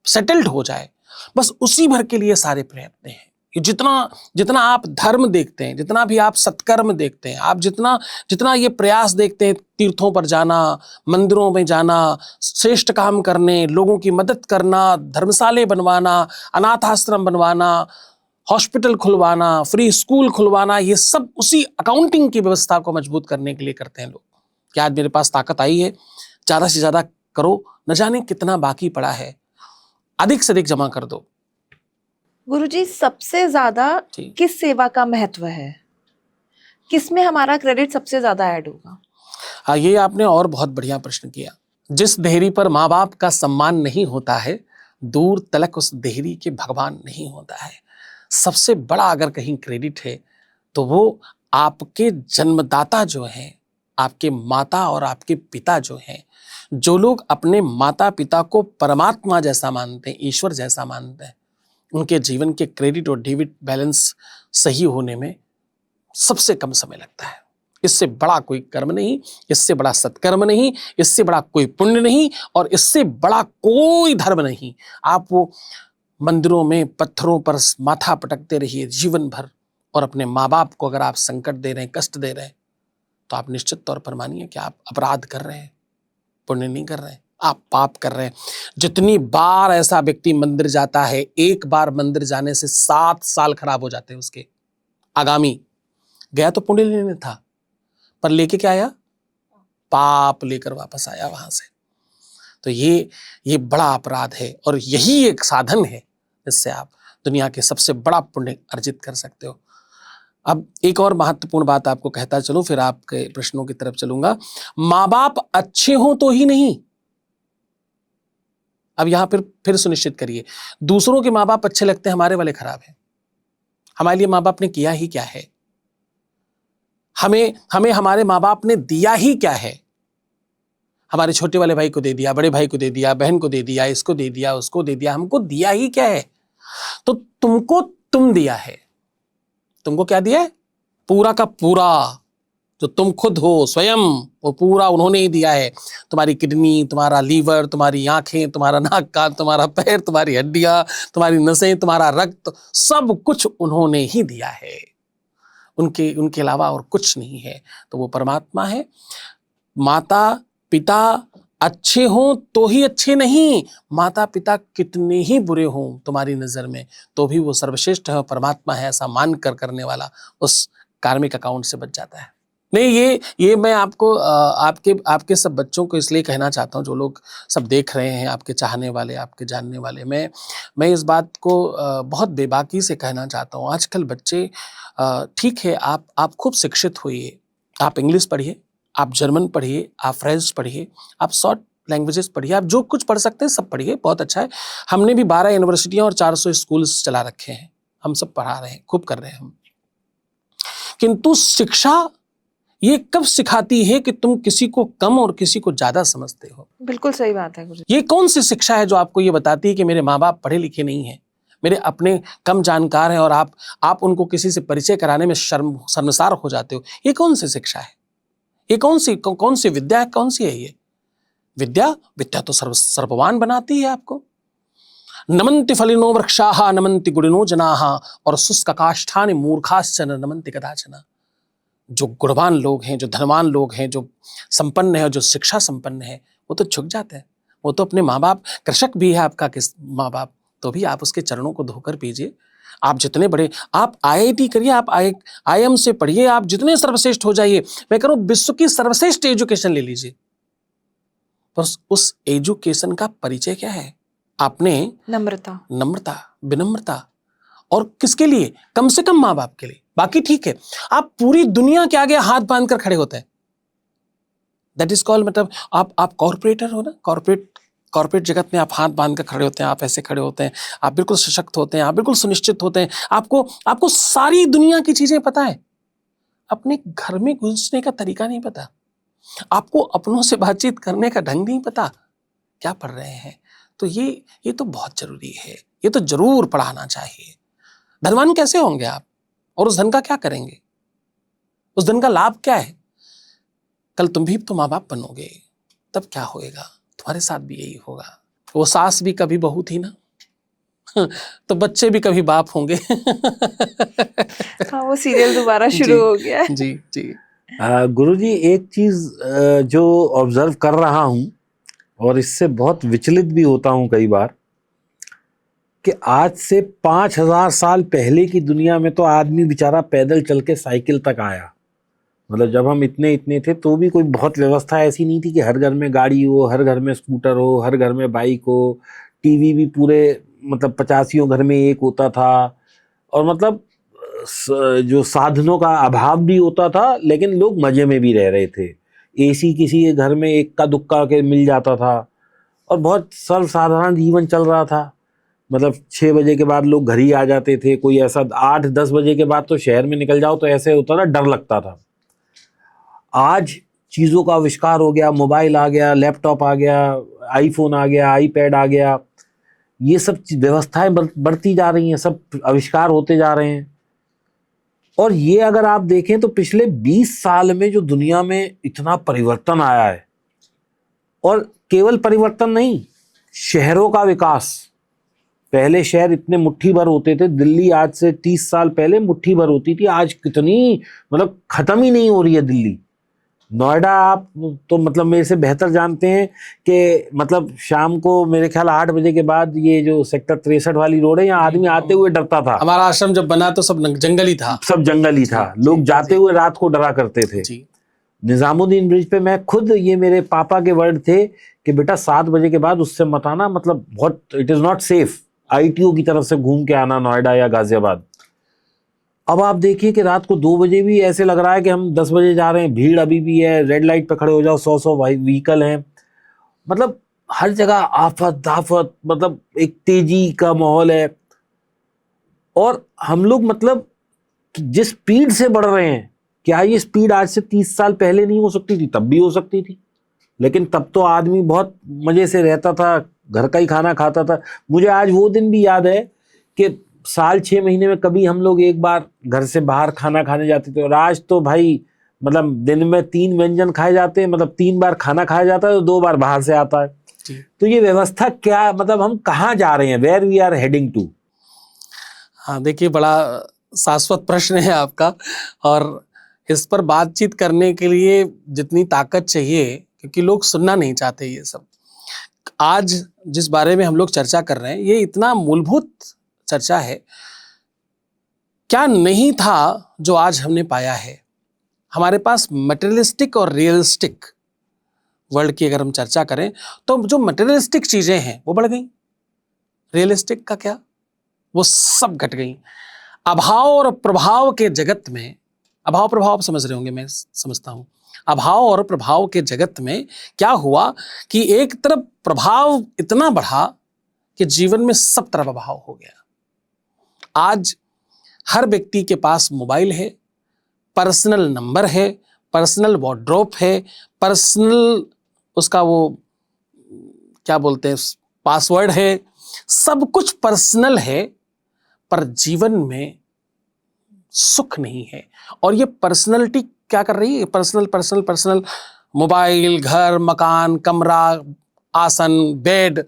सेटल्ड हो जाए। बस उसी भर के लिए सारे प्रयत्न हैं कि जितना आप धर्म देखते हैं, जितना भी आप सत्कर्म देखते हैं, आप जितना ये प्रयास देखते हैं, तीर्थों पर जाना, मंदिरों में जाना, श्रेष्ठ काम करने, लोगों की मदद करना, धर्मशाले बनवाना, अनाथ आश्रम बनवाना, हॉस्पिटल खुलवाना, फ्री स्कूल खुलवाना, ये सब उसी अकाउंटिंग की व्यवस्था को मजबूत करने के लिए करते हैं लोग। कि आज मेरे पास ताकत आई है, ज़्यादा से ज़्यादा करो, न जाने कितना बाकी पड़ा है, अधिक से अधिक जमा कर दो। गुरुजी, सबसे ज्यादा किस सेवा का महत्व है? किसमें हमारा क्रेडिट सबसे ज्यादा ऐड होगा? हाँ, ये आपने और बहुत बढ़िया प्रश्न किया। जिस देहरी पर माँ बाप का सम्मान नहीं होता है, दूर तलक उस देहरी के भगवान नहीं होता है। सबसे बड़ा अगर कहीं क्रेडिट है तो वो आपके जन्मदाता जो हैं, आपके माता और आपके पिता जो हैं, जो लोग अपने माता पिता को परमात्मा जैसा मानते हैं, ईश्वर जैसा मानते हैं, उनके जीवन के क्रेडिट और डेबिट बैलेंस सही होने में सबसे कम समय लगता है। इससे बड़ा कोई कर्म नहीं, इससे बड़ा सत्कर्म नहीं, इससे बड़ा कोई पुण्य नहीं, और इससे बड़ा कोई धर्म नहीं। आप वो मंदिरों में पत्थरों पर माथा पटकते रहिए जीवन भर, और अपने माँ बाप को अगर आप संकट दे रहे हैं, कष्ट दे रहे हैं, तो आप निश्चित तौर पर मानिए कि आप अपराध कर रहे हैं, पुण्य नहीं कर रहे हैं, आप पाप कर रहे हैं। जितनी बार ऐसा व्यक्ति मंदिर जाता है, एक बार मंदिर जाने से 7 साल खराब हो जाते हैं उसके आगामी। गया तो पुण्य लेने था, पर लेके क्या आया? पाप लेकर वापस आया वहां से। तो ये बड़ा अपराध है, और यही एक साधन है जिससे आप दुनिया के सबसे बड़ा पुण्य अर्जित कर सकते हो। अब एक और महत्वपूर्ण बात आपको कहता चलूं, फिर आपके प्रश्नों की तरफ चलूंगा। माँ बाप अच्छे हों तो ही नहीं, अब यहां फिर सुनिश्चित करिए, दूसरों के माँ बाप अच्छे लगते हैं, हमारे वाले खराब हैं। हमारे लिए माँ बाप ने किया ही क्या है? हमें हमारे माँ बाप ने दिया ही क्या है? हमारे छोटे वाले भाई को दे दिया, बड़े भाई को दे दिया, बहन को दे दिया, इसको दे दिया, उसको दे दिया, हमको दिया ही क्या है? तो तुमको तुम दिया है। तुमको क्या दिया है? पूरा का पूरा, जो तुम खुद हो स्वयं, वो पूरा उन्होंने ही दिया है। तुम्हारी किडनी, तुम्हारा लीवर, तुम्हारी आंखें, तुम्हारा नाक कान, तुम्हारा पैर, तुम्हारी हड्डियां, तुम्हारी नसें, तुम्हारा रक्त, सब कुछ उन्होंने ही दिया है। उनके अलावा और कुछ नहीं है। तो वो परमात्मा है। माता पिता अच्छे हों तो ही अच्छे नहीं, माता पिता कितने ही बुरे हों तुम्हारी नज़र में तो भी वो सर्वश्रेष्ठ है, परमात्मा है, ऐसा मान कर करने वाला उस कार्मिक अकाउंट से बच जाता है। नहीं, ये मैं आपको आपके आपके सब बच्चों को इसलिए कहना चाहता हूँ, जो लोग सब देख रहे हैं, आपके चाहने वाले, आपके जानने वाले, मैं इस बात को बहुत बेबाकी से कहना चाहता हूँ। आजकल बच्चे ठीक है, आप खूब शिक्षित होइए, आप इंग्लिश पढ़िए, आप जर्मन पढ़िए, आप फ्रेंच पढ़िए, आप शॉर्ट लैंग्वेजेस पढ़िए, आप जो कुछ पढ़ सकते हैं सब पढ़िए, बहुत अच्छा है। हमने भी 12 यूनिवर्सिटियाँ और 400 स्कूल्स चला रखे हैं, हम सब पढ़ा रहे हैं, खूब कर रहे हैं हम। किंतु शिक्षा ये कब सिखाती है कि तुम किसी को कम और किसी को ज्यादा समझते हो? बिल्कुल सही बात है गुरुजी। ये कौन सी शिक्षा है जो आपको ये बताती है कि मेरे माँ बाप पढ़े लिखे नहीं हैं, मेरे अपने कम जानकार हैं और आप उनको किसी से परिचय कराने में शर्मसार हो जाते हो? ये कौन सी शिक्षा है? ये कौन सी विद्या है? कौन सी है ये विद्या? तो सर्ववान बनाती है आपको। नमन्ति फलिनो वृक्षाः नमन्ति गुणिनो जनाः और शुष्क काष्ठानि मूर्खाश्च न नमन्ति कदाचन। जो गुणवान लोग हैं, जो धनवान लोग हैं, जो संपन्न है और जो शिक्षा संपन्न है, वो तो झुक जाते हैं। वो तो अपने माँ बाप, कृषक भी है आपका किस माँ बाप, तो भी आप उसके चरणों को धोकर पीजिए। आप जितने बड़े, आप IIT करिए, आप IIM से पढ़िए, आप जितने सर्वश्रेष्ठ हो जाइए। मैं कह रहा हूँ विश्व की सर्वश्रेष्ठ एजुकेशन ले लीजिए, पर उस एजुकेशन का परिचय क्या है? आपने नम्रता, विनम्रता, और किसके लिए? कम से कम माँ बाप के लिए। बाकी ठीक है, आप पूरी दुनिया के आगे हाथ बांध कर खड़े होते हैं, दैट इज कॉल्ड, मतलब आप कॉर्पोरेटर हो ना, कॉर्पोरेट जगत में आप हाथ बांध कर खड़े होते हैं, आप ऐसे खड़े होते हैं, आप बिल्कुल सशक्त होते हैं, आप बिल्कुल सुनिश्चित होते हैं, आपको सारी दुनिया की चीजें पता है, अपने घर में घुसने का तरीका नहीं पता, आपको अपनों से बातचीत करने का ढंग नहीं पता, क्या पढ़ रहे हैं? तो ये तो बहुत जरूरी है, ये तो जरूर पढ़ाना चाहिए। धनवान कैसे होंगे आप, और उस धन का क्या करेंगे? उस धन का लाभ क्या है? कल तुम भी तो माँ बाप बनोगे, तब क्या होएगा? तुम्हारे साथ भी यही होगा। वो सास भी कभी बहू थी ना, तो बच्चे भी कभी बाप होंगे। हाँ, वो सीरियल दोबारा शुरू हो गया है। जी जी। गुरुजी, एक चीज जो ऑब्जर्व कर रहा हूँ और इससे बहुत विचलित भी होता हूँ कई बार, कि आज से 5000 साल पहले की दुनिया में तो आदमी बेचारा पैदल चल के साइकिल तक आया। मतलब जब हम इतने थे तो भी कोई बहुत व्यवस्था ऐसी नहीं थी कि हर घर में गाड़ी हो, हर घर में स्कूटर हो, हर घर में बाइक हो। टीवी भी पूरे मतलब 85 घर में एक होता था, और मतलब जो साधनों का अभाव भी होता था, लेकिन लोग मजे में भी रह रहे थे। AC किसी के घर में इक्का दुक्का के मिल जाता था, और बहुत सर्वसाधारण जीवन चल रहा था। मतलब 6 बजे के बाद लोग घर ही आ जाते थे। कोई ऐसा 8-10 बजे के बाद तो शहर में निकल जाओ तो ऐसे होता था, डर लगता था। आज चीज़ों का आविष्कार हो गया, मोबाइल आ गया, लैपटॉप आ गया, आईफोन आ गया, आईपैड आ गया, ये सब व्यवस्थाएं बढ़ती जा रही हैं, सब आविष्कार होते जा रहे हैं। और ये अगर आप देखें तो पिछले 20 साल में जो दुनिया में इतना परिवर्तन आया है, और केवल परिवर्तन नहीं, शहरों का विकास। पहले शहर इतने मुट्ठी भर होते थे, दिल्ली आज से 30 साल पहले मुट्ठी भर होती थी, आज कितनी, मतलब खत्म ही नहीं हो रही है दिल्ली। नोएडा आप तो मतलब मेरे से बेहतर जानते हैं कि मतलब शाम को मेरे ख्याल 8 बजे के बाद ये जो सेक्टर 63 वाली रोड है, यहाँ आदमी आते हुए डरता था। हमारा आश्रम जब बना तो सब जंगल ही था, सब जंगल ही था, लोग जाते हुए रात को डरा करते थे। निजामुद्दीन ब्रिज पे मैं खुद, ये मेरे पापा के वर्ड थे कि बेटा 7 बजे के बाद उससे मत आना, मतलब बहुत, it is not safe. ITO की तरफ से घूम के आना नोएडा या गाजियाबाद। अब आप देखिए कि रात को 2 बजे भी ऐसे लग रहा है कि हम 10 बजे जा रहे हैं, भीड़ अभी भी है, रेड लाइट पे खड़े हो जाओ, 100 व्हीकल हैं, मतलब हर जगह आफत आफत, मतलब एक तेजी का माहौल है। और हम लोग मतलब जिस स्पीड से बढ़ रहे हैं, क्या ये स्पीड आज से 30 साल पहले नहीं हो सकती थी? तब भी हो सकती थी, लेकिन तब तो आदमी बहुत मजे से रहता था, घर का ही खाना खाता था। मुझे आज वो दिन भी याद है कि साल 6 महीने में कभी हम लोग एक बार घर से बाहर खाना खाने जाते थे, और आज तो भाई मतलब दिन में 3 व्यंजन खाए जाते हैं, मतलब 3 बार खाना खाया जाता है, तो 2 बार बाहर से आता है। तो ये व्यवस्था क्या, मतलब हम कहाँ जा रहे हैं, where we are heading to? हाँ, देखिए, बड़ा शाश्वत प्रश्न है आपका, और इस पर बातचीत करने के लिए जितनी ताकत चाहिए, क्योंकि लोग सुनना नहीं चाहते ये सब। आज जिस बारे में हम लोग चर्चा कर रहे हैं ये इतना मूलभूत चर्चा है। क्या नहीं था जो आज हमने पाया है। हमारे पास मटेरियलिस्टिक और रियलिस्टिक वर्ल्ड की अगर हम चर्चा करें तो जो मटेरियलिस्टिक चीजें हैं वो बढ़ गई, रियलिस्टिक का क्या, वो सब घट गई। अभाव और प्रभाव के जगत में, अभाव प्रभाव आप समझ रहे होंगे, मैं समझता हूं। अभाव और प्रभाव के जगत में क्या हुआ कि एक तरफ प्रभाव इतना बढ़ा कि जीवन में सब तरफ अभाव हो गया। आज हर व्यक्ति के पास मोबाइल है, पर्सनल नंबर है, पर्सनल वार्डरोब है, पर्सनल उसका वो क्या बोलते हैं पासवर्ड है, सब कुछ पर्सनल है, पर जीवन में सुख नहीं है। और ये पर्सनैलिटी क्या कर रही है, पर्सनल पर्सनल पर्सनल, मोबाइल, घर, मकान, कमरा, आसन, बेड,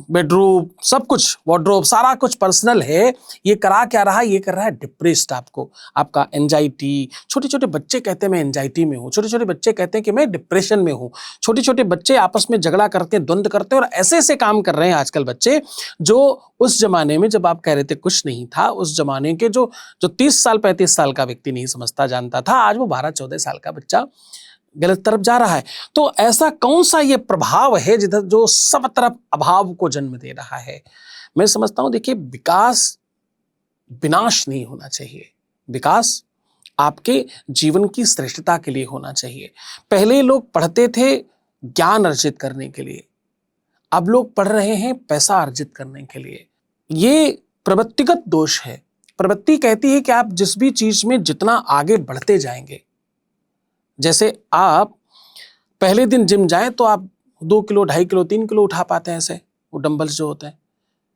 बेडरूम, सब कुछ, वार्डरोब, सारा कुछ पर्सनल है। ये करा क्या रहा, ये कर रहा है डिप्रेस्ड आपको, आपका एंजाइटी। छोटे छोटे बच्चे कहते हैं मैं एंजाइटी में हूँ, छोटे छोटे बच्चे कहते हैं कि मैं डिप्रेशन में हूँ। छोटे छोटे बच्चे आपस में झगड़ा करते हैं, द्वंद्व करते हैं, और ऐसे ऐसे काम कर रहे हैं आजकल बच्चे जो उस जमाने में जब आप कह रहे थे कुछ नहीं था, उस जमाने के जो 30 साल 35 साल का व्यक्ति नहीं समझता जानता था, आज वो 12-14 साल का बच्चा गलत तरफ जा रहा है। तो ऐसा कौन सा ये प्रभाव है जिधर जो सब तरफ अभाव को जन्म दे रहा है। मैं समझता हूं, देखिए, विकास विनाश नहीं होना चाहिए, विकास आपके जीवन की श्रेष्ठता के लिए होना चाहिए। पहले लोग पढ़ते थे ज्ञान अर्जित करने के लिए, अब लोग पढ़ रहे हैं पैसा अर्जित करने के लिए। ये प्रवृत्तिगत दोष है। प्रवृत्ति कहती है कि आप जिस भी चीज में जितना आगे बढ़ते जाएंगे, जैसे आप पहले दिन जिम जाएं तो आप 2 किलो 2.5 किलो 3 किलो उठा पाते हैं, ऐसे वो डंबल्स जो होते हैं,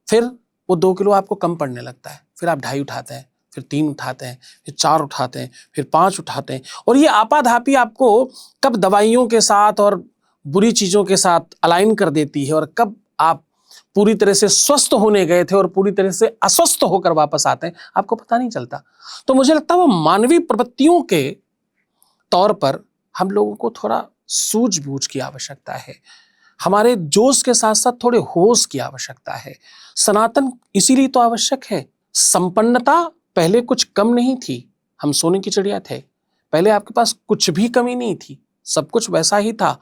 फिर वो 2 किलो आपको कम पड़ने लगता है, फिर आप 2.5 उठाते हैं, फिर 3 उठाते हैं, फिर 4 उठाते हैं, फिर 5 उठाते हैं। और ये आपाधापी आपको कब दवाइयों के साथ और बुरी चीजों के साथ अलाइन कर देती है, और कब आप पूरी तरह से स्वस्थ होने गए थे और पूरी तरह से अस्वस्थ होकर वापस आते हैं, आपको पता नहीं चलता। तो मुझे लगता है वो मानवीय प्रवृत्तियों के तौर पर हम लोगों को थोड़ा सूझबूझ की आवश्यकता है, हमारे जोश के साथ साथ थोड़े होश की आवश्यकता है। सनातन इसीलिए तो आवश्यक है। संपन्नता पहले कुछ कम नहीं थी, हम सोने की चिड़िया थे, पहले आपके पास कुछ भी कमी नहीं थी, सब कुछ वैसा ही था।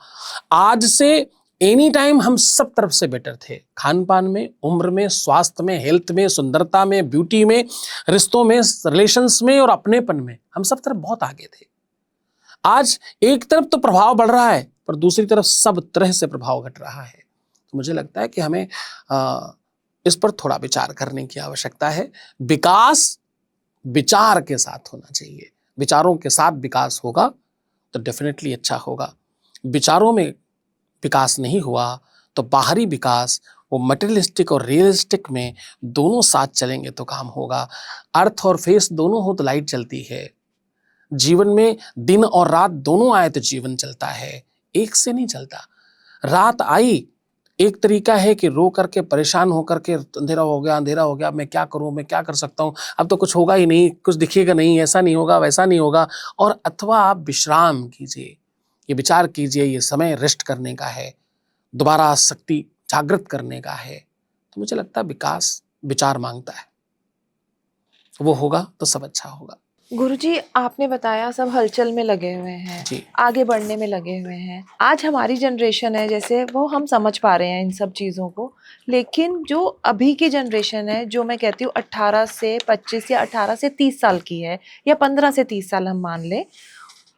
आज से एनी टाइम हम सब तरफ से बेटर थे, खान पान में, उम्र में, स्वास्थ्य में, हेल्थ में, सुंदरता में, ब्यूटी में, रिश्तों में, रिलेशंस में और अपनेपन में, हम सब तरफ बहुत आगे थे। आज एक तरफ तो प्रभाव बढ़ रहा है, पर दूसरी तरफ सब तरह से प्रभाव घट रहा है। तो मुझे लगता है कि हमें इस पर थोड़ा विचार करने की आवश्यकता है। विकास विचार के साथ होना चाहिए, विचारों के साथ विकास होगा तो डेफिनेटली अच्छा होगा। विचारों में विकास नहीं हुआ तो बाहरी विकास, वो मटेरियलिस्टिक और रियलिस्टिक में दोनों साथ चलेंगे तो काम होगा। अर्थ और फेस दोनों हो तो लाइट जलती है। जीवन में दिन और रात दोनों आए तो जीवन चलता है, एक से नहीं चलता। रात आई, एक तरीका है कि रो करके परेशान होकर के अंधेरा हो गया, मैं क्या करूं, मैं क्या कर सकता हूं, अब तो कुछ होगा ही नहीं, कुछ दिखेगा नहीं, ऐसा नहीं होगा, वैसा नहीं होगा। और अथवा आप विश्राम कीजिए, ये विचार कीजिए, ये समय रेस्ट करने का है, दोबारा शक्ति जागृत करने का है। तो मुझे लगता है विकास विचार मांगता है, वो होगा तो सब अच्छा होगा। गुरुजी, आपने बताया सब हलचल में लगे हुए हैं, आगे बढ़ने में लगे हुए हैं। आज हमारी जनरेशन है, जैसे वो हम समझ पा रहे हैं इन सब चीज़ों को, लेकिन जो अभी की जनरेशन है, जो मैं कहती हूँ 18 से 25 या 18 से 30 साल की है, या 15 से 30 साल हम मान लें,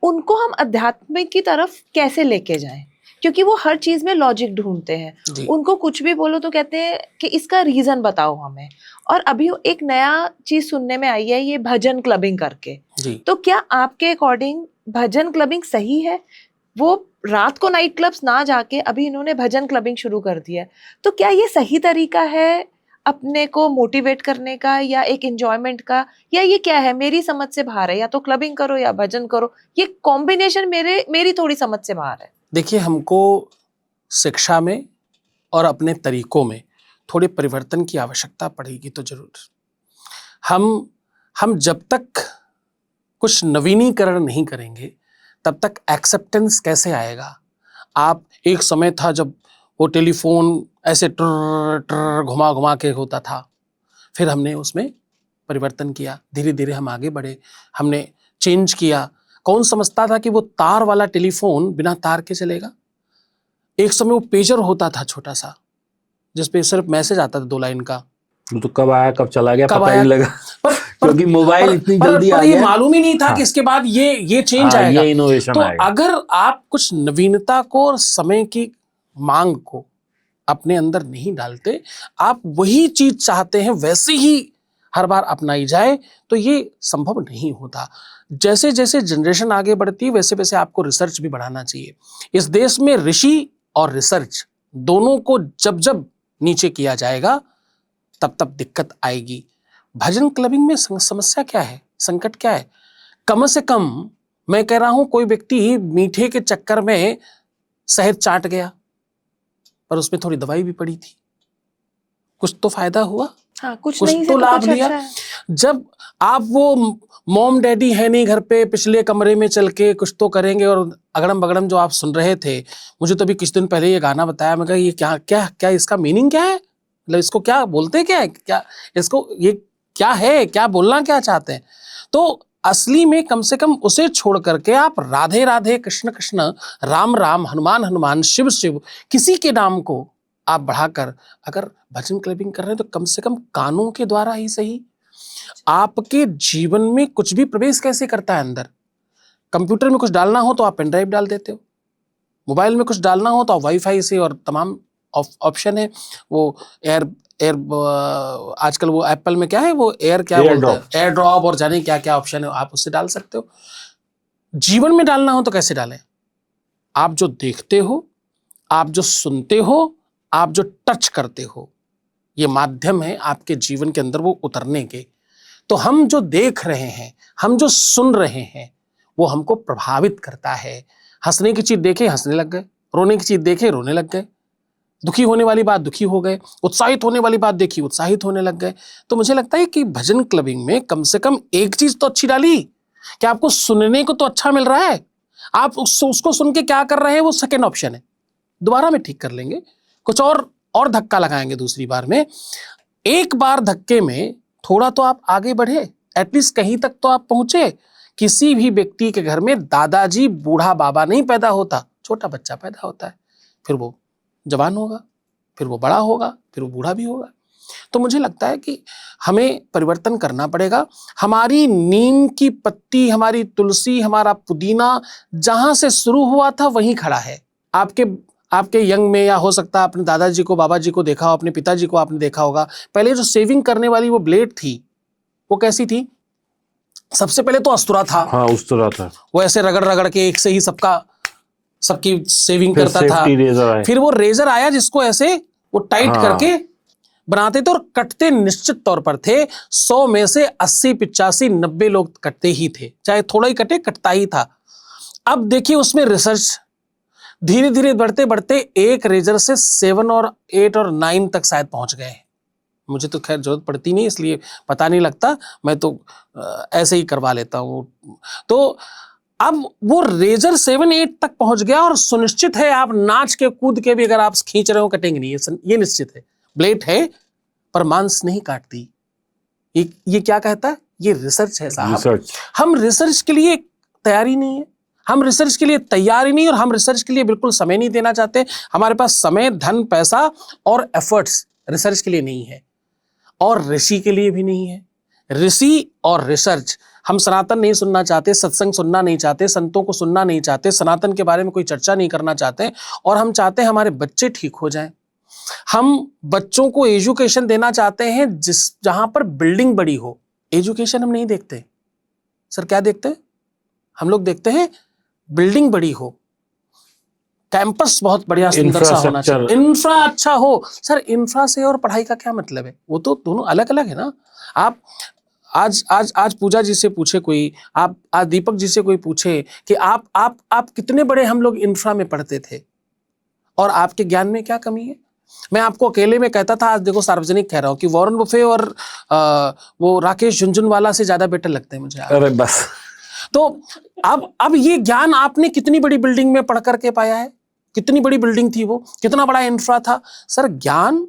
उनको हम अध्यात्म की तरफ कैसे लेके जाएं? क्योंकि वो हर चीज में लॉजिक ढूंढते हैं, उनको कुछ भी बोलो तो कहते हैं कि इसका रीजन बताओ हमें। और अभी एक नया चीज सुनने में आई है, ये भजन क्लबिंग करके। तो क्या आपके अकॉर्डिंग भजन क्लबिंग सही है? वो रात को नाइट क्लब्स ना जाके अभी इन्होंने भजन क्लबिंग शुरू कर दिया है, तो क्या ये सही तरीका है अपने को मोटिवेट करने का, या एक एंजॉयमेंट का, या ये क्या है? मेरी समझ से बाहर है। या तो क्लबिंग करो या भजन करो, ये कॉम्बिनेशन मेरी थोड़ी समझ से बाहर है। देखिए, हमको शिक्षा में और अपने तरीकों में थोड़े परिवर्तन की आवश्यकता पड़ेगी तो जरूर। हम जब तक कुछ नवीनीकरण नहीं करेंगे तब तक एक्सेप्टेंस कैसे आएगा? आप एक समय था जब वो टेलीफोन ऐसे ट्र ट्र घुमा घुमा के होता था, फिर हमने उसमें परिवर्तन किया, धीरे धीरे हम आगे बढ़े, हमने चेंज किया। कौन समझता था कि वो तार वाला टेलीफोन बिना तार के चलेगा? एक समय वो पेजर होता था छोटा सा, जिसपे सिर्फ मैसेज आता था 2 लाइन का। तो कब आया कब चला गया कब पता ही आया? नहीं लगा, क्योंकि मोबाइल इतनी जल्दी आ ये गया। मालूम ही नहीं था हाँ। कि इसके बाद ये चेंज हाँ, आएगा। ये इनोवेशन तो आएगा। अगर आप कुछ नवीनता को और समय की मांग को अपने अंदर नहीं डालते, आप वही चीज चाहते हैं वैसे ही हर बार अपनाई जाए, तो ये संभव नहीं होता। जैसे जैसे जनरेशन आगे बढ़ती है वैसे वैसे आपको रिसर्च भी बढ़ाना चाहिए। इस देश में ऋषि और रिसर्च दोनों को जब जब नीचे किया जाएगा तब तब दिक्कत आएगी। भजन क्लबिंग में समस्या क्या है, संकट क्या है? कम से कम मैं कह रहा हूं, कोई व्यक्ति मीठे के चक्कर में शहद चाट गया, पर उसमें थोड़ी दवाई भी पड़ी थी, कुछ तो फायदा हुआ, हाँ, कुछ कुछ नहीं तो से लाभ कुछ लिया। अच्छा है। जब आप वो मॉम डैडी है नहीं घर पे, पिछले कमरे में चल के कुछ तो करेंगे, और अगड़म बगड़म जो आप सुन रहे थे, मुझे तो अभी कुछ दिन पहले ये गाना बताया, मैं कहा ये क्या क्या क्या इसका मीनिंग क्या है, मतलब इसको क्या बोलते, क्या है, क्या इसको, ये क्या है, क्या बोलना क्या चाहते हैं? तो असली में कम से कम उसे छोड़ करके आप राधे राधे, कृष्ण कृष्ण, राम राम, हनुमान हनुमान, शिव शिव, किसी के नाम को आप बढ़ाकर अगर भजन क्लबिंग कर रहे हैं तो कम से कम कानों के द्वारा ही सही। आपके जीवन में कुछ भी प्रवेश कैसे करता है अंदर? कंप्यूटर में कुछ डालना हो तो आप पेन ड्राइव डाल देते हो, मोबाइल में कुछ डालना हो तो आप वाईफाई से, और तमाम ऑप्शन है, वो एयर आजकल वो एप्पल में क्या है, वो एयर क्या बोलते हैं, एयर ड्रॉप, और जाने क्या क्या ऑप्शन है, आप उससे डाल सकते हो। जीवन में डालना हो तो कैसे डालें? आप जो देखते हो, आप जो सुनते हो, आप जो टच करते हो, ये माध्यम है आपके जीवन के अंदर वो उतरने के। तो हम जो देख रहे हैं, हम जो सुन रहे हैं, वो हमको प्रभावित करता है। हंसने की चीज देखे हंसने लग गए, रोने की चीज देखे रोने लग गए, दुखी होने वाली बात दुखी हो गए, उत्साहित होने वाली बात देखी उत्साहित होने लग गए। तो मुझे लगता है कि भजन क्लबिंग में कम से कम एक चीज तो अच्छी डाली कि आपको सुनने को तो अच्छा मिल रहा है, आप उसको सुन के क्या कर रहे हैं वो सेकेंड ऑप्शन है, दोबारा में ठीक कर लेंगे, कुछ और धक्का लगाएंगे दूसरी बार में। एक बार धक्के में थोड़ा तो आप आगे बढ़े, एटलीस्ट कहीं तक तो आप पहुंचे। किसी भी व्यक्ति के घर में दादाजी बूढ़ा बाबा नहीं पैदा होता, छोटा बच्चा पैदा होता है, फिर वो जवान होगा, फिर वो बड़ा होगा, फिर वो बूढ़ा भी होगा। तो मुझे लगता है कि हमें परिवर्तन करना पड़ेगा। हमारी नीम की पत्ती, हमारी तुलसी, हमारा पुदीना जहां से शुरू हुआ था वहीं खड़ा है। आपके यंग में, या हो सकता है अपने दादाजी को, बाबा जी को देखा हो, अपने पिताजी को आपने देखा होगा, पहले जो सेविंग करने वाली वो ब्लेड थी, वो कैसी थी? सबसे पहले तो अस्तुरा था। हाँ, उस्तरा था। वो ऐसे रगड़ रगड़ के एक से ही सबकी सेविंग फिर करता था। फिर वो रेजर आया जिसको ऐसे वो टाइट करके बनाते थे, और कटते निश्चित तौर पर थे। 100 में से 80, 85, 90 लोग कटते ही थे, चाहे थोड़ा ही कटे, कटता ही था। अब देखिए उसमें रिसर्च धीरे धीरे बढ़ते बढ़ते एक रेजर से 7 और 8 और 9 तक शायद पहुंच गए। मुझे तो खैर जरूरत पड़ती नहीं, इसलिए पता नहीं लगता, मैं तो ऐसे ही करवा लेता हूँ। तो अब वो रेजर 7, 8 तक पहुंच गया, और सुनिश्चित है आप नाच के कूद के भी अगर आप खींच रहे हो कटेंगे नहीं, ये निश्चित है। ब्लेड है पर मांस नहीं काटती। ये क्या कहता है? ये रिसर्च है साहब। हम रिसर्च के लिए तैयारी नहीं है, हम रिसर्च के लिए तैयार ही नहीं, और हम रिसर्च के लिए बिल्कुल समय नहीं देना चाहते। हमारे पास समय, धन, पैसा और एफर्ट्स रिसर्च के लिए नहीं है, और ऋषि के लिए भी नहीं है। ऋषि और रिसर्च, हम सनातन नहीं सुनना चाहते, सत्संग सुनना नहीं चाहते, संतों को सुनना नहीं चाहते, सनातन के बारे में कोई चर्चा नहीं करना चाहते, और हम चाहते हैं हमारे बच्चे ठीक हो जाएं। हम बच्चों को एजुकेशन देना चाहते हैं जहां पर बिल्डिंग बड़ी हो। एजुकेशन हम नहीं देखते सर, क्या देखते हैं हम लोग? देखते हैं बिल्डिंग बड़ी हो, कैंपस बहुत बढ़िया सुंदर सा होना चाहिए, इंफ्रा अच्छा हो। सर इंफ्रा से और पढ़ाई का क्या मतलब है? वो तो दोनों अलग अलग है ना। आप आज पूजा जी से पूछे कोई, आप आज दीपक जी से कोई पूछे कि आप कितने बड़े हम लोग इंफ्रा में पढ़ते थे, और आपके ज्ञान में क्या कमी है? मैं आपको अकेले में कहता था, आज देखो सार्वजनिक कह रहा हूं कि वॉरेन बफे और वो राकेश झुनझुनवाला से ज्यादा बेटर लगते हैं मुझे। अरे बस। तो अब ये ज्ञान आपने कितनी बड़ी बिल्डिंग में पढ़ करके पाया है, कितनी बड़ी बिल्डिंग थी वो, कितना बड़ा इंफ्रा था। सर ज्ञान,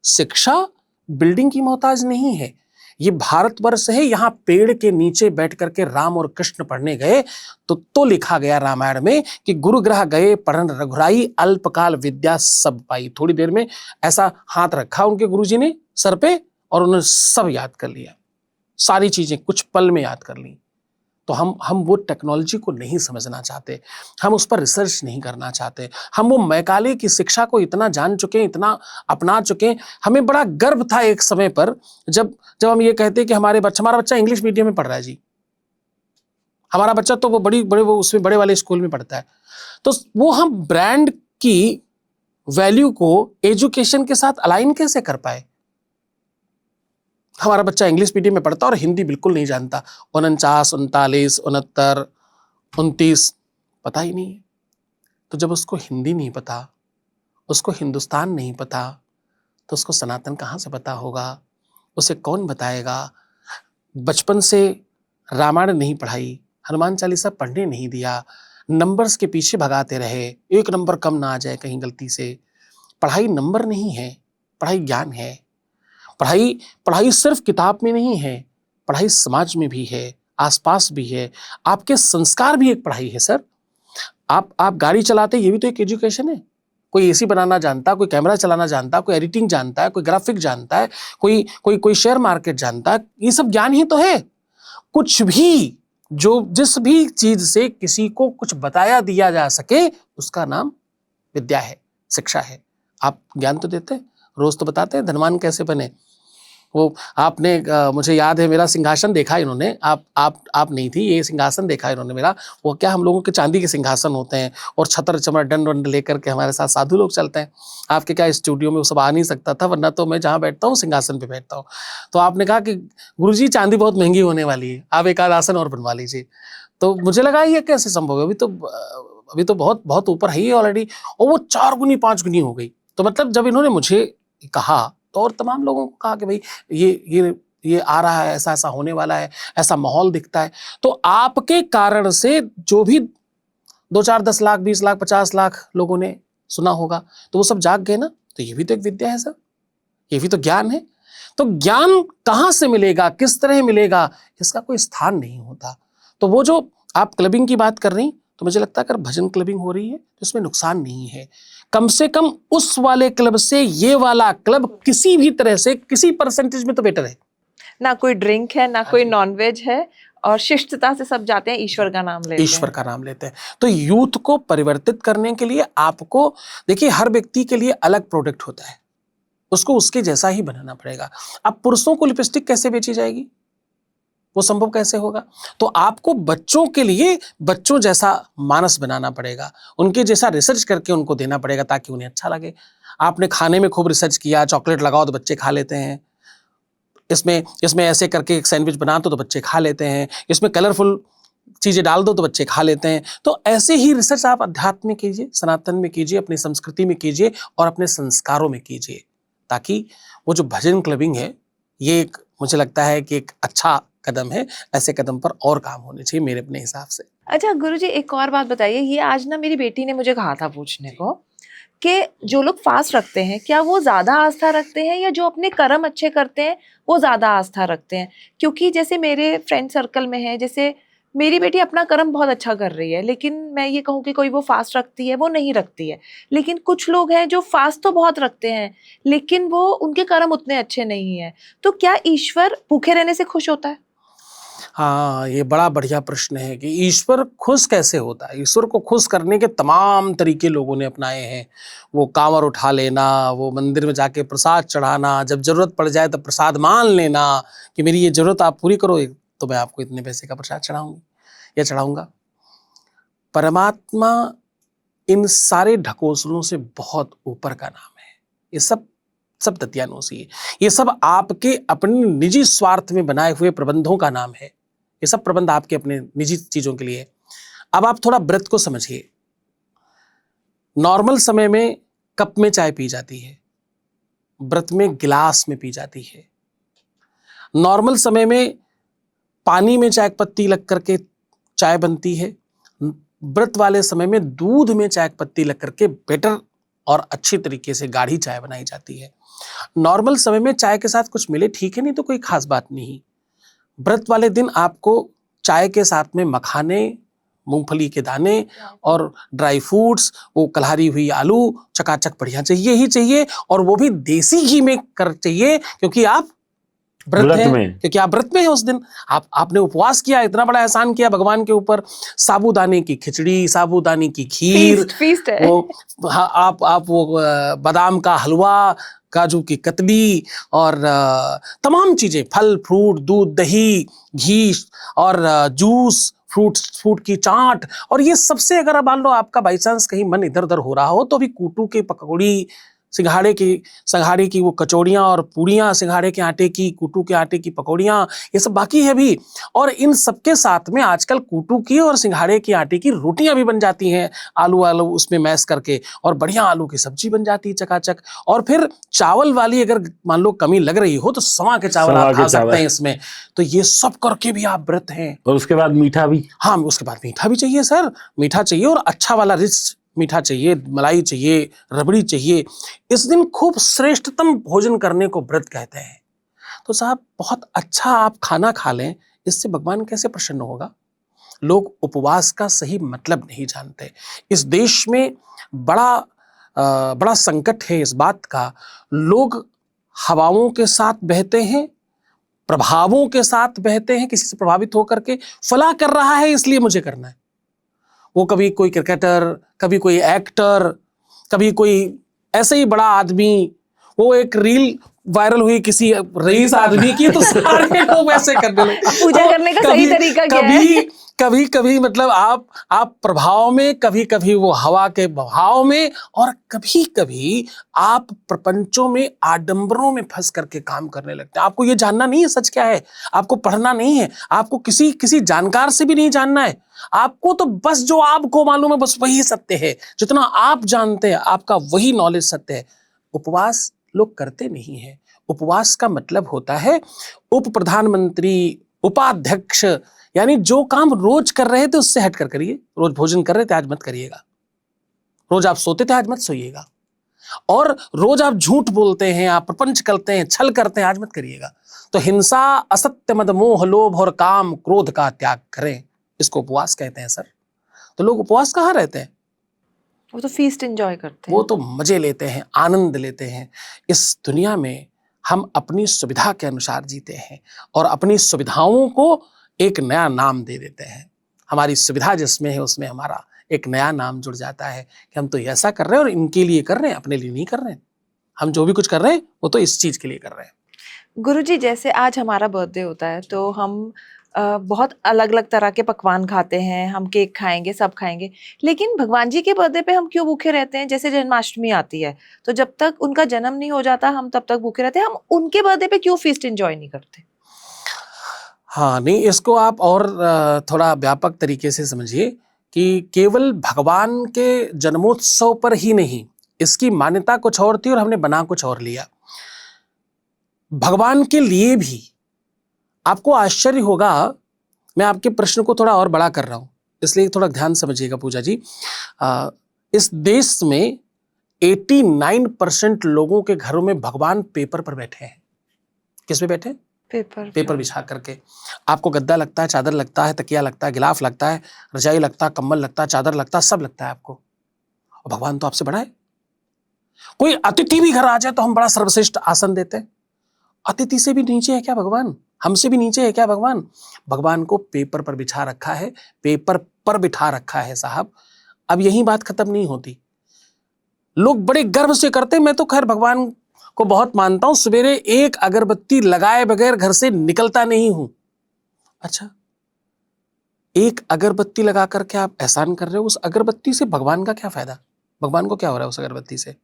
शिक्षा बिल्डिंग की मोहताज नहीं है। ये भारतवर्ष है, यहाँ पेड़ के नीचे बैठ करके राम और कृष्ण पढ़ने गए तो लिखा गया रामायण में कि गुरु ग्रह गए पढ़न रघुराई, अल्पकाल विद्या सब पाई। थोड़ी देर में ऐसा हाथ रखा उनके गुरुजी ने सर पे और उन्होंने सब याद कर लिया, सारी चीजें कुछ पल में याद कर ली। तो हम वो टेक्नोलॉजी को नहीं समझना चाहते, हम उस पर रिसर्च नहीं करना चाहते। हम वो मैकाले की शिक्षा को इतना जान चुके हैं, इतना अपना चुके हैं। हमें बड़ा गर्व था एक समय पर जब हम ये कहते कि हमारा बच्चा इंग्लिश मीडियम में पढ़ रहा है जी, हमारा बच्चा तो वो वो उसमें बड़े वाले स्कूल में पढ़ता है। तो वो हम ब्रांड की वैल्यू को एजुकेशन के साथ अलाइन कैसे कर पाए? हमारा बच्चा इंग्लिश मीडियम में पढ़ता और हिंदी बिल्कुल नहीं जानता, 49, 39, 69, 29 पता ही नहीं है। तो जब उसको हिंदी नहीं पता, उसको हिंदुस्तान नहीं पता, तो उसको सनातन कहाँ से पता होगा? उसे कौन बताएगा? बचपन से रामायण नहीं पढ़ाई, हनुमान चालीसा पढ़ने नहीं दिया, नंबर्स के पीछे भगाते रहे, एक नंबर कम ना आ जाए कहीं गलती से। पढ़ाई नंबर नहीं है, पढ़ाई ज्ञान है। पढ़ाई सिर्फ किताब में नहीं है, पढ़ाई समाज में भी है, आसपास भी है। आपके संस्कार भी एक पढ़ाई है सर। आप गाड़ी चलाते, ये भी तो एक एजुकेशन है। कोई एसी बनाना जानता, कोई कैमरा चलाना जानता, कोई एडिटिंग जानता है, कोई ग्राफिक जानता है, कोई शेयर मार्केट जानता है, ये सब ज्ञान ही तो है। कुछ भी जिस भी चीज से किसी को कुछ बताया दिया जा सके, उसका नाम विद्या है, शिक्षा है। आप ज्ञान तो देते हैं, रोज तो बताते हैं धनवान कैसे बने। वो आपने मुझे याद है, मेरा सिंहासन देखा इन्होंने, आप नहीं थी, ये सिंहासन देखा इन्होंने मेरा। वो क्या, हम लोगों के चांदी के सिंहासन होते हैं और छतर चमर दंड वंड लेकर के हमारे साथ साधु लोग चलते हैं। आपके क्या स्टूडियो में वो सब आ नहीं सकता था, वरना तो मैं जहाँ बैठता हूँ सिंहासन पे बैठता हूँ। तो आपने कहा कि गुरुजी चांदी बहुत महंगी होने वाली है, आप एक आध आसन और बनवा लीजिए। तो मुझे लगा ये कैसे संभव है, अभी तो बहुत बहुत ऊपर है ही ऑलरेडी, और वो 4 गुनी 5 गुनी हो गई। तो मतलब जब इन्होंने मुझे कहा तो और तमाम लोगों को कहा कि भाई ये आ रहा है, ऐसा ऐसा होने वाला है, ऐसा माहौल दिखता है। तो आपके कारण से जो भी 2, 4, 10 लाख, 20 लाख, 50 लाख लोगों ने सुना होगा, तो वो सब जाग गए ना। तो ये भी तो एक विद्या है सर, ये भी तो ज्ञान है। तो ज्ञान कहाँ से मिलेगा, किस तरह मिलेगा, इसका कोई स्थान नहीं होता। तो वो जो आप क्लबिंग की बात कर रही, तो मुझे लगता है अगर भजन क्लबिंग हो रही है तो इसमें नुकसान नहीं है। कम से कम उस वाले क्लब से ये वाला क्लब किसी भी तरह से, किसी परसेंटेज में तो बेटर है। ना कोई ड्रिंक है, ना कोई नॉनवेज है, और शिष्टता से सब जाते हैं, ईश्वर का नाम लेते हैं। ईश्वर का नाम लेते हैं। तो यूथ को परिवर्तित करने के लिए आपको, देखिए हर व्यक्ति के लिए अलग प्रोडक्ट होता है, उसको उसके जैसा ही बनाना पड़ेगा। अब पुरुषों को लिपस्टिक कैसे बेची जाएगी, वो संभव कैसे होगा? तो आपको बच्चों के लिए बच्चों जैसा मानस बनाना पड़ेगा, उनके जैसा रिसर्च करके उनको देना पड़ेगा ताकि उन्हें अच्छा लगे। आपने खाने में खूब रिसर्च किया, चॉकलेट लगाओ तो बच्चे खा लेते हैं, इसमें ऐसे करके एक सैंडविच बना दो तो बच्चे खा लेते हैं, इसमें कलरफुल चीजें डाल दो तो बच्चे खा लेते हैं। तो ऐसे ही रिसर्च आप अध्यात्म में कीजिए, सनातन में कीजिए, अपनी संस्कृति में कीजिए और अपने संस्कारों में कीजिए, ताकि वो जो भजन क्लबिंग है ये एक, मुझे लगता है कि एक अच्छा कदम है। ऐसे कदम पर और काम होने चाहिए मेरे अपने हिसाब से। अच्छा गुरुजी, एक और बात बताइए, ये आज ना मेरी बेटी ने मुझे कहा था पूछने को कि जो लोग फास्ट रखते हैं, क्या वो ज्यादा आस्था रखते हैं या जो अपने कर्म अच्छे करते हैं वो ज्यादा आस्था रखते हैं? क्योंकि जैसे मेरे फ्रेंड सर्कल में है, जैसे मेरी बेटी अपना कर्म बहुत अच्छा कर रही है, लेकिन मैं ये कहूँ कि कोई वो फास्ट रखती है, वो नहीं रखती है। लेकिन कुछ लोग हैं जो फास्ट तो बहुत रखते हैं, लेकिन वो उनके कर्म उतने अच्छे नहीं है। तो क्या ईश्वर भूखे रहने से खुश होता है? हाँ, ये बड़ा बढ़िया प्रश्न है कि ईश्वर खुश कैसे होता है। ईश्वर को खुश करने के तमाम तरीके लोगों ने अपनाए हैं। वो कांवर उठा लेना, वो मंदिर में जाके प्रसाद चढ़ाना, जब जरूरत पड़ जाए तो प्रसाद मान लेना कि मेरी ये जरूरत आप पूरी करो तो मैं आपको इतने पैसे का प्रसाद चढ़ाऊंगी या चढ़ाऊंगा। परमात्मा इन सारे ढकोसलों से बहुत ऊपर का नाम है। ये सब दत्यानोसी है। ये सब आपके अपने निजी स्वार्थ में बनाए हुए प्रबंधों का नाम है। ये सब प्रबंध आपके अपने निजी चीजों के लिए। अब आप थोड़ा व्रत को समझिए। नॉर्मल समय में कप में चाय पी जाती है, व्रत में गिलास में पी जाती है। नॉर्मल समय में पानी में चाय पत्ती लग करके चाय बनती है, व्रत वाले समय में दूध में चाय पत्ती लग करके बेटर और अच्छी तरीके से गाढ़ी चाय बनाई जाती है। नॉर्मल समय में चाय के साथ कुछ मिले ठीक है, नहीं तो कोई खास बात नहीं। व्रत वाले दिन आपको चाय के साथ में मखाने, मूंगफली के दाने और ड्राई फ्रूट्स, वो कलहारी हुई आलू चकाचक बढ़िया चाहिए ही चाहिए, और वो भी देसी घी में कर चाहिए, क्योंकि आप व्रत है, क्योंकि आप व्रत में हैं उस दिन। आपने उपवास किया, इतना बड़ा एहसान किया भगवान के ऊपर। साबूदाने की खिचड़ी, साबूदाने की खीर, फीस्ट है। वो आप वो बादाम का हलवा, काजू की कतली और तमाम चीजें, फल फ्रूट, दूध दही, घी और जूस, फ्रूट की चाट, और ये सबसे अगर आप मान लो आपका बाई चांस कहीं मन इधर उधर हो रहा हो तो भी कूटू के पकौड़ी, सिंघाड़े की वो कचौड़ियाँ और पूड़ियाँ, सिंघाड़े के आटे की, कूटू के आटे की पकौड़ियाँ, ये सब बाकी है भी। और इन सबके साथ में आजकल कूटू की और सिंघाड़े के आटे की रोटियां भी बन जाती हैं, आलू उसमें मैश करके, और बढ़िया आलू की सब्जी बन जाती है चकाचक। और फिर चावल वाली अगर मान लो कमी लग रही हो तो सवा के चावल आप खा सकते हैं इसमें। तो ये सब करके भी आप व्रत हैं। और उसके बाद मीठा भी। हाँ, उसके बाद मीठा भी चाहिए सर, मीठा चाहिए, और अच्छा वाला रिच मीठा चाहिए, मलाई चाहिए, रबड़ी चाहिए। इस दिन खूब श्रेष्ठतम भोजन करने को व्रत कहते हैं। तो साहब बहुत अच्छा आप खाना खा लें, इससे भगवान कैसे प्रसन्न होगा? लोग उपवास का सही मतलब नहीं जानते। इस देश में बड़ा संकट है इस बात का। लोग हवाओं के साथ बहते हैं, प्रभावों के साथ बहते हैं, किसी से प्रभावित होकर के फला कर रहा है इसलिए मुझे करना है। वो कभी कोई क्रिकेटर, कभी कोई एक्टर, कभी कोई ऐसे ही बड़ा आदमी, वो एक रील वायरल हुई किसी रईस आदमी की तो सारे लोग वैसे करने लगे। पूजा करने का सही तरीका क्या है? कभी मतलब आप प्रभाव में, कभी कभी वो हवा के बहाव में, और कभी कभी आप प्रपंचों में, आडंबरों में फंस करके काम करने लगते हैं। आपको ये जानना नहीं है सच क्या है, आपको पढ़ना नहीं है, आपको किसी जानकार से भी नहीं जानना है। आपको तो बस जो आपको मालूम है बस वही सत्य है, जितना आप जानते हैं आपका वही नॉलेज सत्य है। उपवास लोग करते नहीं है। उपवास का मतलब होता है उप प्रधानमंत्री, उपाध्यक्ष, यानी जो काम रोज कर रहे थे उससे हटकर करिए। रोज भोजन कर रहे थे आज मत करिएगा, रोज आप सोते थे आज मत सोइएगा, और रोज आप झूठ बोलते हैं, आप प्रपंच करते हैं, छल करते हैं, आज मत करिएगा। तो हिंसा, असत्य, मद, मोह, लोभ और काम, क्रोध का त्याग करें, इसको उपवास कहते हैं सर। तो लोग उपवास कहाँ रहते हैं? वो तो फीस्ट एंजॉय करते हैं, वो तो मजे लेते हैं, आनंद लेते हैं। इस दुनिया में हम अपनी सुविधा के अनुसार जीते हैं और अपनी सुविधाओं को एक नया नाम दे देते हैं। हमारी सुविधा जिसमें है उसमें हमारा एक नया नाम जुड़ जाता है कि हम तो ऐसा कर रहे हैं और इनके लिए कर रहे हैं, अपने लिए नहीं कर रहे हैं। हम जो भी कुछ कर रहे हैं वो तो इस चीज के लिए कर रहे हैं। गुरुजी, जैसे आज हमारा बर्थडे होता है तो हम बहुत अलग अलग तरह के पकवान खाते हैं, हम केक खाएंगे, सब खाएंगे, लेकिन भगवान जी के बर्थडे पे हम क्यों भूखे रहते हैं? जैसे जन्माष्टमी आती है तो जब तक उनका जन्म नहीं हो जाता हम तब तक भूखे रहते हैं, हम उनके बर्थडे पे क्यों फीस्ट एंजॉय नहीं करते? हाँ, नहीं, इसको आप और थोड़ा व्यापक तरीके से समझिए कि केवल भगवान के जन्मोत्सव पर ही नहीं, इसकी मान्यता कुछ और थी और हमने बना कुछ और लिया। भगवान के लिए भी आपको आश्चर्य होगा, मैं आपके प्रश्न को थोड़ा और बड़ा कर रहा हूं, इसलिए थोड़ा ध्यान समझिएगा पूजा जी। इस देश में 89% लोगों के घरों में भगवान पेपर पर बैठे हैं। किस पे बैठे? पेपर बिछा करके। आपको गद्दा लगता है, चादर लगता है, तकिया लगता है, गिलाफ लगता है, रजाई लगता है, कंबल लगता है, चादर लगता है, सब लगता है आपको। और भगवान तो आपसे बड़ा है। कोई अतिथि भी घर आ जाए तो हम बड़ा सर्वश्रेष्ठ आसन देते हैं। अतिथि से भी नीचे है क्या भगवान? हमसे भी नीचे है क्या भगवान? भगवान को पेपर पर बिछा रखा है, पेपर पर बिठा रखा है साहब। अब यही बात खत्म नहीं होती। लोग बड़े गर्व से करते, मैं तो खैर भगवान को बहुत मानता हूं, सवेरे एक अगरबत्ती लगाए बगैर घर से निकलता नहीं हूं। अच्छा, एक अगरबत्ती लगा करके आप एहसान कर रहे हो, उस अगरबत्ती से भगवान का क्या फायदा? भगवान को क्या हो रहा है उस अगरबत्ती से?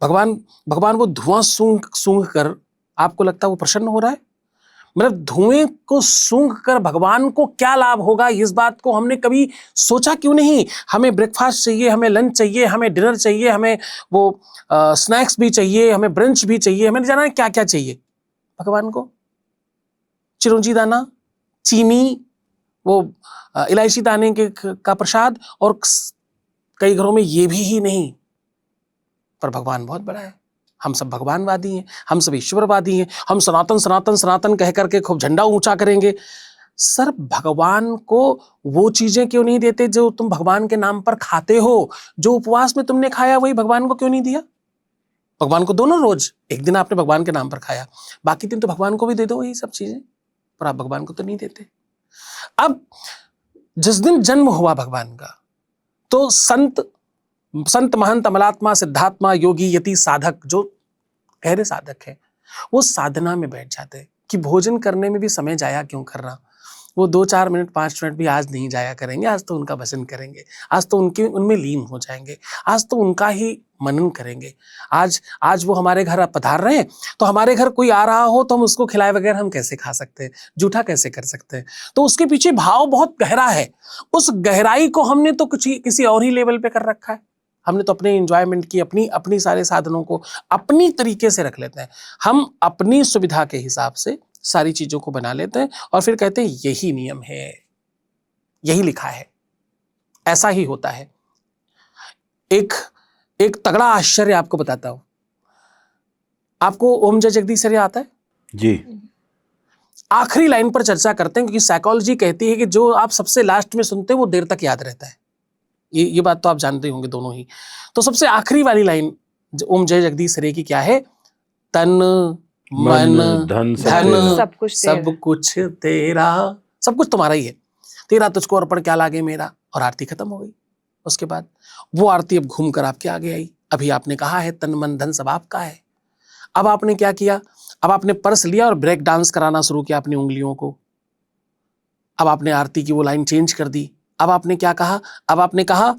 भगवान वो धुआं सूंघ कर आपको लगता है वो प्रसन्न हो रहा है? मतलब धुएं को सूंघ कर भगवान को क्या लाभ होगा, इस बात को हमने कभी सोचा क्यों नहीं? हमें ब्रेकफास्ट चाहिए, हमें लंच चाहिए, हमें डिनर चाहिए, हमें वो स्नैक्स भी चाहिए, हमें ब्रंच भी चाहिए, हमें जाना है क्या क्या चाहिए भगवान को। चिरौंजी दाना, चीनी, वो इलायची दाने के का प्रसाद, और कई घरों में ये भी ही नहीं। पर भगवान बहुत बड़ा है, हम सब भगवानवादी हैं, हम सब ईश्वरवादी हैं, हम सनातन सनातन सनातन कह करके खूब झंडा ऊंचा करेंगे। सर भगवान को वो चीजें क्यों नहीं देते जो तुम भगवान के नाम पर खाते हो? जो उपवास में तुमने खाया वही भगवान को क्यों नहीं दिया? भगवान को दो ना रोज, एक दिन आपने भगवान के नाम पर खाया, बाकी दिन तो भगवान को भी दे दो ये सब चीजें, पर आप भगवान को तो नहीं देते। अब जिस दिन जन्म हुआ भगवान का, तो संत महंत अमलात्मा सिद्धात्मा योगी यति साधक, जो गहरे साधक है, वो साधना में बैठ जाते हैं कि भोजन करने में भी समय जाया क्यों करना। वो 2-4 मिनट 5 मिनट भी आज नहीं जाया करेंगे, आज तो उनका भजन करेंगे, आज तो उनमें लीन हो जाएंगे, आज तो उनका ही मनन करेंगे। आज वो हमारे घर पधार रहे हैं, तो हमारे घर कोई आ रहा हो तो हम उसको खिलाए बगैर हम कैसे खा सकते हैं, जूठा कैसे कर सकते हैं? तो उसके पीछे भाव बहुत गहरा है। उस गहराई को हमने तो किसी और ही लेवल पे कर रखा है। हमने तो अपने एंजॉयमेंट की अपनी सारे साधनों को अपनी तरीके से रख लेते हैं। हम अपनी सुविधा के हिसाब से सारी चीजों को बना लेते हैं और फिर कहते हैं यही नियम है, यही लिखा है, ऐसा ही होता है। एक तगड़ा आश्चर्य आपको बताता हूं। आपको ओम जय जगदीश हरे आता है जी? आखिरी लाइन पर चर्चा करते हैं, क्योंकि साइकोलॉजी कहती है कि जो आप सबसे लास्ट में सुनते हैं वो देर तक याद रहता है। ये बात तो आप जानते होंगे दोनों ही। तो सबसे आखिरी वाली लाइन ओम जय जगदीश हरे की क्या है? तन मन धन सब कुछ तेरा, सब कुछ तुम्हारा ही है, तेरा तुझको अर्पण क्या लागे मेरा। और आरती खत्म हो गई। उसके बाद वो आरती अब घूम कर आपके आगे आई। अभी आपने कहा है तन मन धन सब आपका है। अब आपने क्या किया? अब आपने पर्स लिया और ब्रेक डांस कराना शुरू किया अपनी उंगलियों को। अब आपने आरती की वो लाइन चेंज कर दी। अब आपने क्या कहा? अब आपने कहा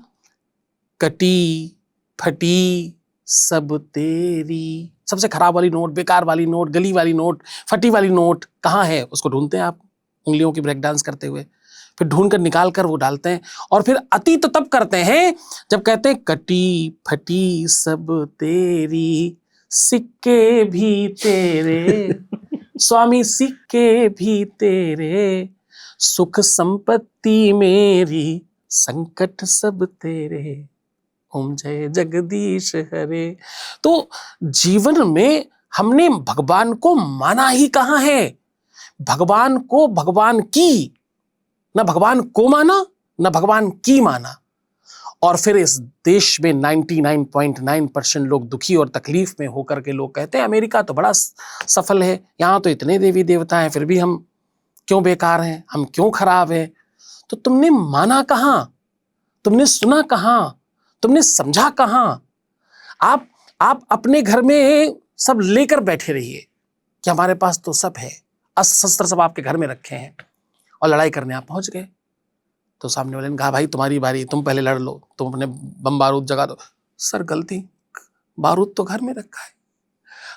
कटी फटी सब तेरी। सबसे खराब वाली नोट, बेकार वाली नोट, गली वाली नोट, फटी वाली नोट कहाँ है? उसको ढूंढते हैं आप उंगलियों की ब्रेक डांस करते हुए, फिर ढूंढ कर निकाल कर वो डालते हैं। और फिर अति तो तब करते हैं जब कहते हैं कटी फटी सब तेरी, सिक्के भी तेरे स्वामी, सिक्के भी तेरे, सुख संपत्ति मेरी, संकट सब तेरे, ओम जय जगदीश हरे। तो जीवन में हमने भगवान को माना ही कहां है? भगवान को भगवान की, ना भगवान को माना ना भगवान की माना। और फिर इस देश में 99.9% लोग दुखी और तकलीफ में होकर के लोग कहते हैं अमेरिका तो बड़ा सफल है, यहां तो इतने देवी देवता हैं, फिर भी हम क्यों बेकार हैं, हम क्यों खराब हैं? तो तुमने माना कहां? तुमने सुना कहां? तुमने समझा कहां? आप अपने घर में सब लेकर बैठे रहिए कि हमारे पास तो सब है, अस्त्र शस्त्र सब आपके घर में रखे हैं, और लड़ाई करने आप पहुंच गए तो सामने वाले ने कहा भाई तुम्हारी बारी, तुम पहले लड़ लो, तुम अपने बम बारूद जगा दो। सर गलती, बारूद तो घर में रखा है।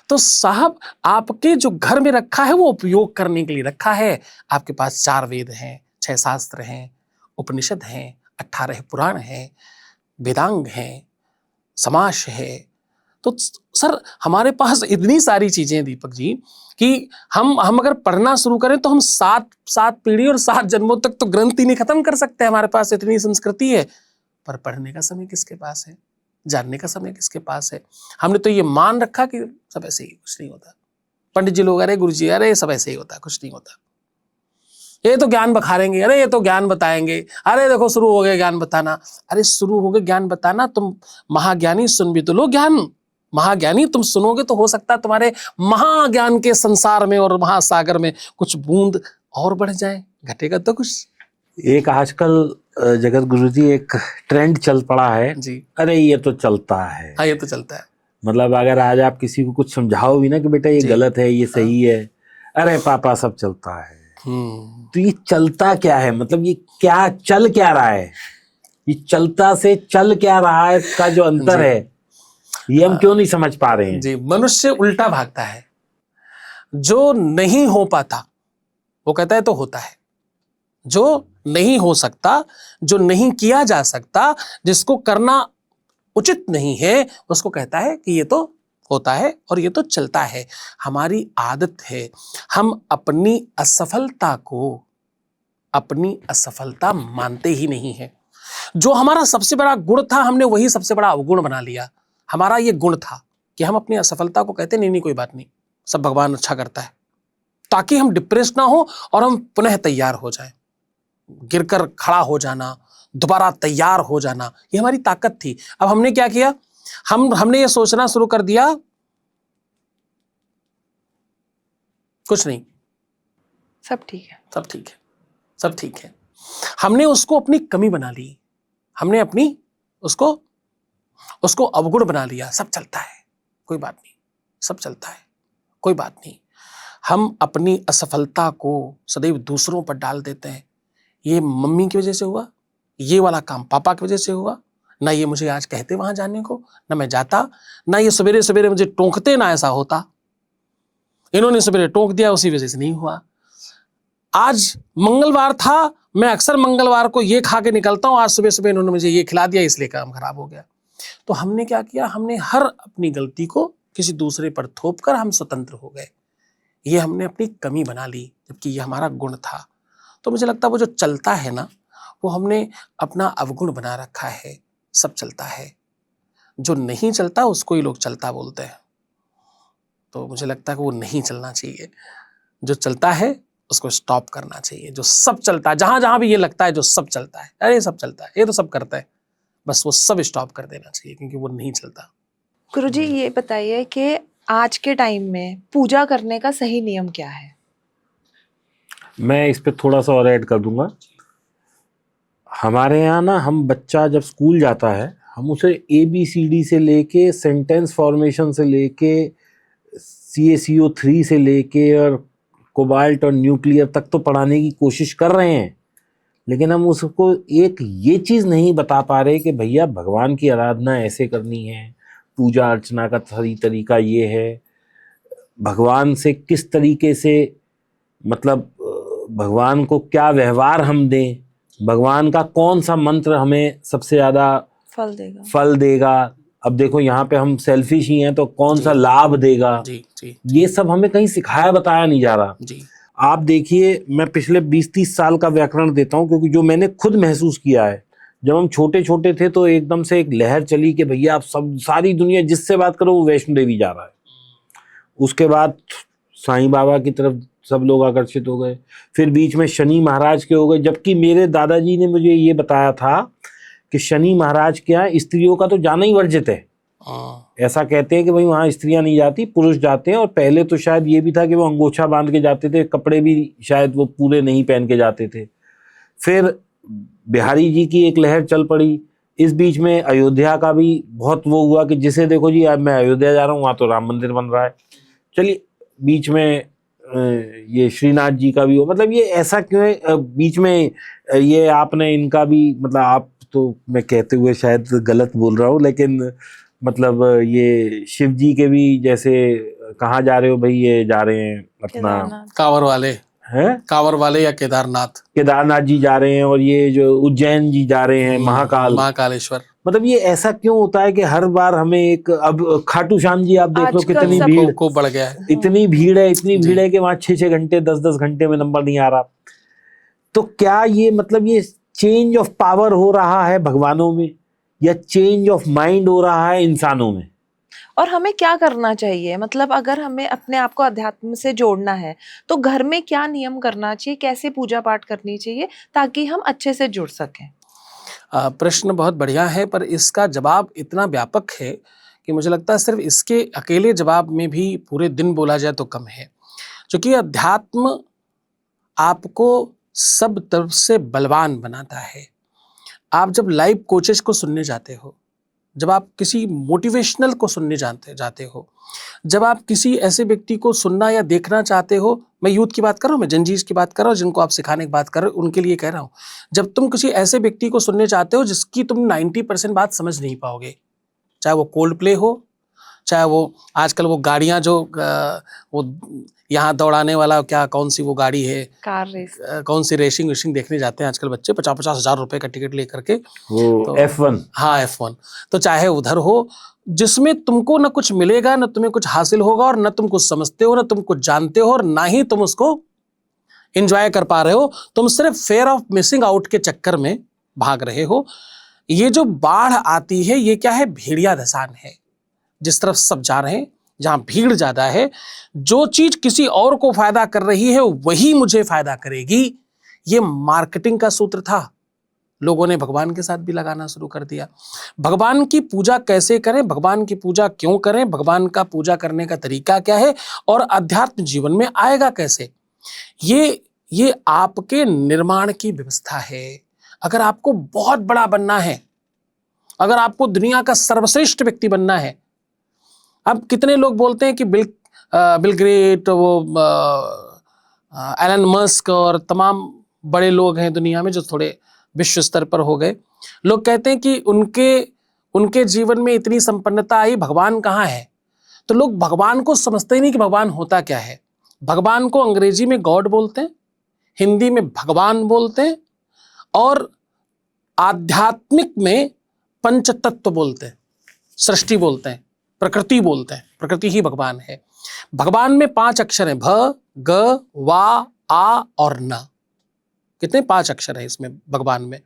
तो साहब आपके जो घर में रखा है वो उपयोग करने के लिए रखा है। आपके पास 4 वेद हैं, 6 शास्त्र हैं, उपनिषद हैं, 18 पुराण हैं, वेदांग हैं, समास है। तो सर हमारे पास इतनी सारी चीजें हैं दीपक जी कि हम अगर पढ़ना शुरू करें तो हम 7 पीढ़ी और 7 जन्मों तक तो ग्रंथ ही नहीं खत्म कर सकते। हमारे पास इतनी संस्कृति है, पर पढ़ने का समय किसके पास है? जानने का समय किसके पास है? हमने तो ये मान रखा कि सब ऐसे ही, कुछ नहीं होता। पंडित जी लोग अरे गुरु जी अरे सब ऐसे ही होता, कुछ नहीं होता, ये तो ज्ञान बखारेंगे, अरे ये तो ज्ञान बताएंगे, अरे देखो शुरू हो गए ज्ञान बताना। अरे शुरू हो गए ज्ञान बताना, तुम महाज्ञानी सुन भी तो लो ज्ञान। महाज्ञानी तुम सुनोगे तो हो सकता है तुम्हारे महाज्ञान के संसार में और महासागर में कुछ बूंद और बढ़ जाए, घटेगा तो कुछ। एक आजकल जगत गुरु जी एक ट्रेंड चल पड़ा है जी, अरे ये तो चलता है। हाँ ये तो चलता है। मतलब अगर आज आप किसी को कुछ समझाओ भी ना कि बेटा ये गलत है ये सही है, अरे पापा सब चलता है। तो ये चलता क्या है? मतलब ये क्या चल क्या रहा है? ये चलता से चल क्या रहा है का जो अंतर है ये हम क्यों नहीं समझ पा रहे हैं? जी, मनुष्य उल्टा भागता है। जो नहीं हो पाता वो कहता है तो होता है, जो नहीं हो सकता, जो नहीं किया जा सकता, जिसको करना उचित नहीं है, उसको कहता है कि ये तो होता है और ये तो चलता है। हमारी आदत है हम अपनी असफलता को अपनी असफलता मानते ही नहीं है। जो हमारा सबसे बड़ा गुण था, हमने वही सबसे बड़ा अवगुण बना लिया। हमारा ये गुण था कि हम अपनी असफलता को कहते नहीं कोई बात नहीं, सब भगवान अच्छा करता है, ताकि हम डिप्रेस ना हो और हम पुनः तैयार हो जाएं। गिरकर खड़ा हो जाना, दोबारा तैयार हो जाना, ये हमारी ताकत थी। अब हमने क्या किया, हमने ये सोचना शुरू कर दिया कुछ नहीं, सब ठीक है, सब ठीक है, सब ठीक है। हमने उसको अपनी कमी बना ली, हमने अपनी उसको अवगुण बना लिया। सब चलता है, कोई बात नहीं, सब चलता है, कोई बात नहीं। हम अपनी असफलता को सदैव दूसरों पर डाल देते हैं। ये मम्मी की वजह से हुआ, ये वाला काम पापा की वजह से हुआ, ना ये मुझे आज कहते वहां जाने को, ना मैं जाता, ना ये सवेरे सवेरे मुझे टोकते, ना ऐसा होता। इन्होंने सवेरे टोक दिया, उसी वजह से नहीं हुआ। आज मंगलवार था, मैं अक्सर मंगलवार को ये खा के निकलता हूं, आज सुबह सुबह इन्होंने मुझे ये खिला दिया, इसलिए काम खराब हो गया। तो हमने क्या किया, हमने हर अपनी गलती को किसी दूसरे पर थोप कर हम स्वतंत्र हो गए। ये हमने अपनी कमी बना ली, जबकि ये हमारा गुण था। तो मुझे लगता है वो जो चलता है ना, वो हमने अपना अवगुण बना रखा है। सब चलता है, जो नहीं चलता उसको ही लोग चलता बोलते हैं। तो मुझे लगता है कि वो नहीं चलना चाहिए। जो चलता है उसको स्टॉप करना चाहिए। जो सब चलता है, जहां जहां भी ये लगता है जो सब चलता है, अरे सब चलता है, ये तो सब करता है, बस वो सब स्टॉप कर देना चाहिए, क्योंकि वो नहीं चलता। गुरुजी ये बताइए कि आज के टाइम में पूजा करने का सही नियम क्या है? मैं इस पे थोड़ा सा और ऐड कर दूंगा। हमारे यहाँ ना, हम बच्चा जब स्कूल जाता है, हम उसे ABCD से लेके सेंटेंस फॉर्मेशन से लेके CaCO3 से लेके और कोबाल्ट और न्यूक्लियर तक तो पढ़ाने की कोशिश कर रहे हैं, लेकिन हम उसको एक ये चीज़ नहीं बता पा रहे कि भैया भगवान की आराधना ऐसे करनी है, पूजा अर्चना का सही तरीका ये है, भगवान से किस तरीके से, मतलब भगवान को क्या व्यवहार हम दें, भगवान का कौन सा मंत्र हमें सबसे ज़्यादा फल देगा। अब देखो यहाँ पे हम सेल्फिश ही हैं, तो कौन सा लाभ देगा, जी। ये सब हमें कहीं सिखाया बताया नहीं जा रहा। जी। आप देखिए, मैं पिछले 20-30 साल का व्याकरण देता हूँ, क्योंकि जो मैंने खुद महसूस किया है। जब हम छोटे छोटे थे तो एकदम से एक लहर चली कि भैया आप सब, सारी दुनिया जिससे बात करो वो वैष्णो देवी जा रहा है। उसके बाद साईं बाबा की तरफ सब लोग आकर्षित हो गए, फिर बीच में शनि महाराज के हो गए। जबकि मेरे दादाजी ने मुझे ये बताया था कि शनि महाराज क्या, स्त्रियों का तो जाना ही वर्जित है। ऐसा कहते हैं कि भाई वहाँ स्त्रियां नहीं जाती, पुरुष जाते हैं। और पहले तो शायद ये भी था कि वो अंगोछा बांध के जाते थे, कपड़े भी शायद वो पूरे नहीं पहन के जाते थे। फिर बिहारी जी की एक लहर चल पड़ी। इस बीच में अयोध्या का भी बहुत वो हुआ कि जिसे देखो जी, अब मैं अयोध्या जा रहा हूँ, वहाँ तो राम मंदिर बन रहा है। चलिए, बीच में ये श्रीनाथ जी का भी हो, मतलब ये ऐसा क्यों है बीच में, ये आपने इनका भी, मतलब आप तो, मैं कहते हुए शायद गलत बोल रहा हूँ, लेकिन मतलब ये शिव जी के भी, जैसे कहाँ जा रहे हो भाई, ये जा रहे हैं अपना कांवर वाले हैं, कांवर वाले या केदारनाथ जी जा रहे हैं, और ये जो उज्जैन जी जा रहे हैं, महाकालेश्वर। मतलब ये ऐसा क्यों होता है कि हर बार हमें एक, अब खाटू श्याम जी आप देख लो, कितनी भीड़ को बढ़ गया है, इतनी भीड़ है कि वहाँ 6-6 घंटे 10-10 घंटे में नंबर नहीं आ रहा। तो क्या ये मतलब ये चेंज ऑफ पावर हो रहा है भगवानों में, या चेंज ऑफ माइंड हो रहा है इंसानों में? और हमें क्या करना चाहिए, मतलब अगर हमें अपने आप को अध्यात्म से जोड़ना है तो घर में क्या नियम करना चाहिए, कैसे पूजा पाठ करनी चाहिए ताकि हम अच्छे से जुड़ सकें? प्रश्न बहुत बढ़िया है, पर इसका जवाब इतना व्यापक है कि मुझे लगता है सिर्फ इसके अकेले जवाब में भी पूरे दिन बोला जाए तो कम है। क्योंकि अध्यात्म आपको सब तरफ से बलवान बनाता है। आप जब लाइव कोचेस को सुनने जाते हो, जब आप किसी मोटिवेशनल को सुनने जाते हो, जब आप किसी ऐसे व्यक्ति को सुनना या देखना चाहते हो, मैं यूथ की बात कर रहा हूँ, मैं जनजीज की बात कर रहा हूँ, जिनको आप सिखाने की बात कर रहे हो, उनके लिए कह रहा हूँ। जब तुम किसी ऐसे व्यक्ति को सुनने चाहते हो जिसकी तुम 90% बात समझ नहीं पाओगे, चाहे वो कोल्ड प्ले हो, चाहे वो आजकल वो गाड़ियाँ जो वो यहाँ दौड़ाने वाला, क्या कौन सी वो गाड़ी है, कार रेस, कौन सी रेसिंग देखने जाते हैं आजकल बच्चे 50-50 हज़ार रुपए का टिकट लेकर के, वो तो F1, हाँ F1, तो चाहे उधर हो, जिसमें तुमको न कुछ मिलेगा, न तुम्हें कुछ हासिल होगा, और न तुम कुछ समझते हो, न तुम कुछ जानते हो, और ना ही तुम उसको एंजॉय कर पा रहे हो, तुम सिर्फ फेयर ऑफ मिसिंग आउट के चक्कर में भाग रहे हो। ये जो बाढ़ आती है ये क्या है? भेड़िया धसान है। जिस तरफ सब जा रहे हैं, जहां भीड़ ज्यादा है, जो चीज किसी और को फायदा कर रही है वही मुझे फायदा करेगी, ये मार्केटिंग का सूत्र था। लोगों ने भगवान के साथ भी लगाना शुरू कर दिया। भगवान की पूजा कैसे करें, भगवान की पूजा क्यों करें, भगवान का पूजा करने का तरीका क्या है और अध्यात्म जीवन में आएगा कैसे, ये आपके निर्माण की व्यवस्था है। अगर आपको बहुत बड़ा बनना है, अगर आपको दुनिया का सर्वश्रेष्ठ व्यक्ति बनना है, अब कितने लोग बोलते हैं कि बिल गेट, एलन मस्क और तमाम बड़े लोग हैं दुनिया में जो थोड़े विश्व स्तर पर हो गए, लोग कहते हैं कि उनके जीवन में इतनी संपन्नता आई, भगवान कहाँ है? तो लोग भगवान को समझते ही नहीं कि भगवान होता क्या है। भगवान को अंग्रेजी में गॉड बोलते हैं, हिंदी में भगवान बोलते हैं और आध्यात्मिक में पंचतत्व बोलते हैं, सृष्टि बोलते हैं, प्रकृति बोलते हैं। प्रकृति ही भगवान है। भगवान में 5 अक्षर हैं, भ, ग, वा, आ और न। कितने? 5 अक्षर है इसमें भगवान में।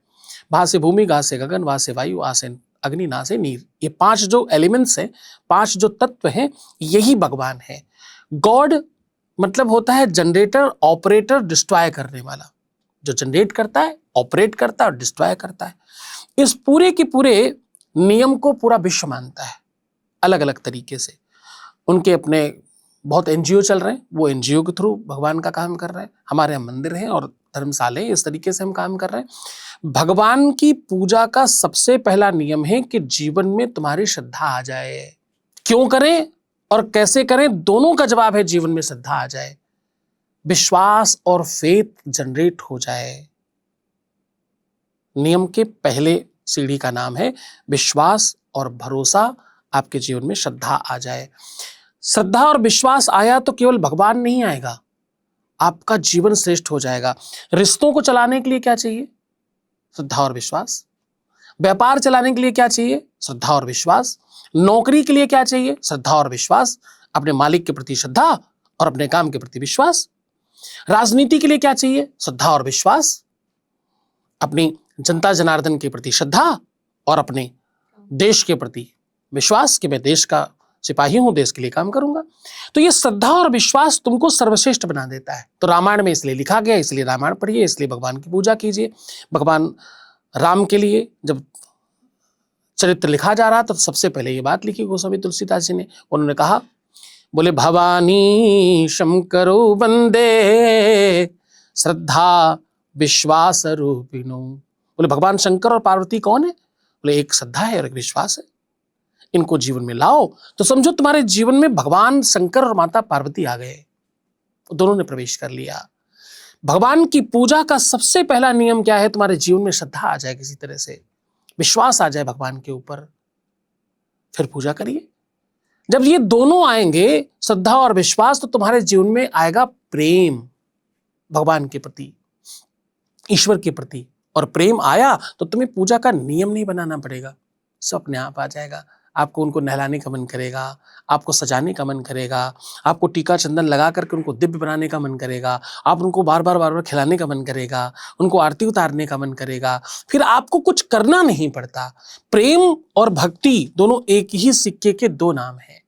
भा से भूमि, गा से गगन, वा से वायु, आ से अग्नि, ना से नीर। ये 5 जो एलिमेंट्स हैं, 5 जो तत्व हैं, यही भगवान है। गॉड मतलब होता है जनरेटर, ऑपरेटर, डिस्ट्रॉय करने वाला। जो जनरेट करता है, ऑपरेट करता है और डिस्ट्रॉय करता है। इस पूरे के पूरे नियम को पूरा विश्व मानता है अलग अलग तरीके से। उनके अपने बहुत एनजीओ चल रहे हैं, वो एनजीओ के थ्रू भगवान का काम कर रहे हैं। हमारे यहाँ मंदिर हैं और धर्मशाले, इस तरीके से हम काम कर रहे हैं। भगवान की पूजा का सबसे पहला नियम है कि जीवन में तुम्हारी श्रद्धा आ जाए। क्यों करें और कैसे करें, दोनों का जवाब है जीवन में श्रद्धा आ जाए, विश्वास और फेथ जनरेट हो जाए। नियम के पहले सीढ़ी का नाम है विश्वास और भरोसा। आपके जीवन में श्रद्धा आ जाए। श्रद्धा और विश्वास आया तो केवल भगवान नहीं आएगा, आपका जीवन श्रेष्ठ हो जाएगा। रिश्तों को चलाने के लिए क्या चाहिए? श्रद्धा और विश्वास। व्यापार चलाने के लिए क्या चाहिए? श्रद्धा और विश्वास। नौकरी के लिए क्या चाहिए? श्रद्धा और विश्वास। अपने मालिक के प्रति श्रद्धा और अपने काम के प्रति विश्वास। राजनीति के लिए क्या चाहिए? श्रद्धा और विश्वास। अपनी जनता जनार्दन के प्रति श्रद्धा और अपने देश के प्रति विश्वास कि मैं देश का सिपाही हूं, देश के लिए काम करूंगा। तो ये श्रद्धा और विश्वास तुमको सर्वश्रेष्ठ बना देता है। तो रामायण में इसलिए लिखा गया, इसलिए रामायण पढ़िए, इसलिए भगवान की पूजा कीजिए। भगवान राम के लिए जब चरित्र लिखा जा रहा था तो सबसे पहले ये बात लिखी गोस्वामी तुलसीदास जी ने। उन्होंने कहा, बोले भवानी शंकरो वंदे श्रद्धा विश्वास रूपिणो। बोले भगवान शंकर और पार्वती कौन है? बोले एक श्रद्धा है और एक विश्वास है। इनको जीवन में लाओ तो समझो तुम्हारे जीवन में भगवान शंकर और माता पार्वती आ गए, दोनों ने प्रवेश कर लिया। भगवान की पूजा का सबसे पहला नियम क्या है? तुम्हारे जीवन में श्रद्धा आ जाए, किसी तरह से विश्वास आ जाए भगवान के ऊपर, फिर पूजा करिए। जब ये दोनों आएंगे, श्रद्धा और विश्वास, तो तुम्हारे जीवन में आएगा प्रेम भगवान के प्रति, ईश्वर के प्रति। और प्रेम आया तो तुम्हें पूजा का नियम नहीं बनाना पड़ेगा, सब अपने आप आ जाएगा। आपको उनको नहलाने का मन करेगा, आपको सजाने का मन करेगा, आपको टीका चंदन लगा करके उनको दिव्य बनाने का मन करेगा, आप उनको बार बार खिलाने का मन करेगा, उनको आरती उतारने का मन करेगा। फिर आपको कुछ करना नहीं पड़ता। प्रेम और भक्ति दोनों एक ही सिक्के के 2 नाम हैं।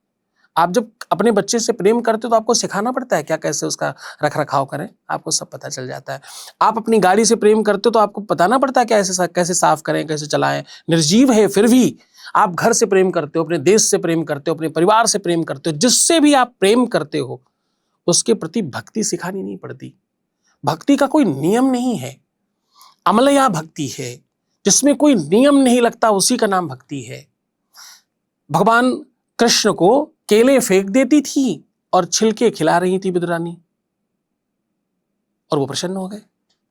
आप जब अपने बच्चे से प्रेम करते हो तो आपको सिखाना पड़ता है क्या कैसे उसका रख रखाव करें, आपको सब पता चल जाता है। आप अपनी गाड़ी से प्रेम करते हो तो आपको बताना पड़ता है कैसे साफ करें, कैसे चलाएं। निर्जीव है फिर भी आप घर से प्रेम करते हो, अपने देश से प्रेम करते हो, अपने परिवार से प्रेम करते हो। जिससे भी आप प्रेम करते हो उसके प्रति भक्ति सिखानी नहीं पड़ती। भक्ति का कोई नियम नहीं है, अमलया भक्ति है, जिसमें कोई नियम नहीं लगता, उसी का नाम भक्ति है। भगवान कृष्ण को केले फेंक देती थी और छिलके खिला रही थी विदुरानी, और वो प्रसन्न हो गए।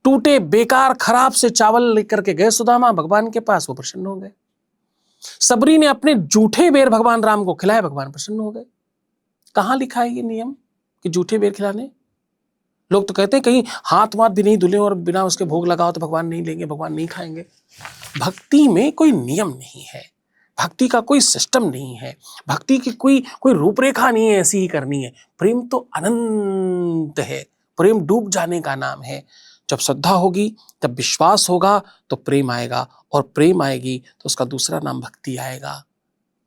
टूटे बेकार खराब से चावल लेकर के गए सुदामा भगवान के पास, वो प्रसन्न हो गए। सबरी ने अपने जूठे बेर भगवान राम को खिलाए, भगवान प्रसन्न हो गए। कहां लिखा है ये नियम कि जूठे बेर खिलाने? लोग तो कहते हैं कहीं हाथ वाथ भी नहीं धुले और बिना उसके भोग लगाओ तो भगवान नहीं लेंगे, भगवान नहीं खाएंगे। भक्ति में कोई नियम नहीं है, भक्ति का कोई सिस्टम नहीं है, भक्ति की कोई रूपरेखा नहीं है ऐसी ही करनी है। प्रेम तो अनंत है, प्रेम डूब जाने का नाम है। जब श्रद्धा होगी तब विश्वास होगा तो प्रेम आएगा, और प्रेम आएगी तो उसका दूसरा नाम भक्ति आएगा।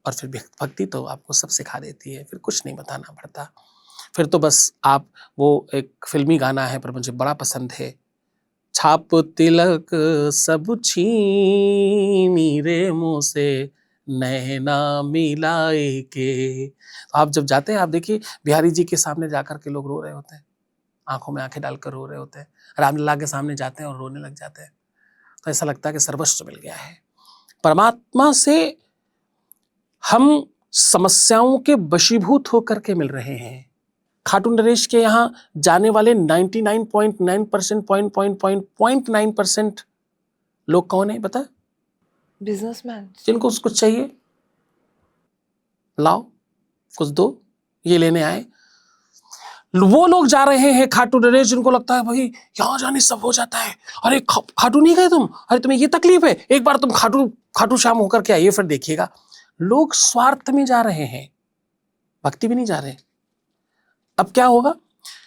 और फिर भक्ति तो आपको सब सिखा देती है, फिर कुछ नहीं बताना पड़ता। फिर तो बस आप, वो एक फिल्मी गाना है पर मुझे बड़ा पसंद है, छाप तिलक सब छीनी रे मुँह से नैना मिलाए के। तो आप जब जाते हैं, आप देखिए बिहारी जी के सामने जाकर के लोग रो रहे होते हैं, आंखों में आंखें डालकर रो रहे होते हैं। रामलला के सामने जाते हैं और रोने लग जाते हैं। तो ऐसा लगता है कि सर्वस्व मिल गया है। परमात्मा से हम समस्याओं के वशीभूत होकर के मिल रहे हैं। खाटू नरेश के यहाँ जाने वाले 99.9% लोग कौन है पता है? बिजनेसमैन, जिनको कुछ चाहिए, लाओ कुछ दो, ये लेने आए। वो लोग जा रहे हैं खाटू नरेश, जिनको लगता है भाई यहाँ जाने सब हो जाता है। अरे खाटू नहीं गए तुम, अरे तुम्हें ये तकलीफ है, एक बार तुम खाटू श्याम होकर के आइए, फिर देखिएगा। लोग स्वार्थ में जा रहे हैं, भक्ति में नहीं जा रहे। अब क्या होगा?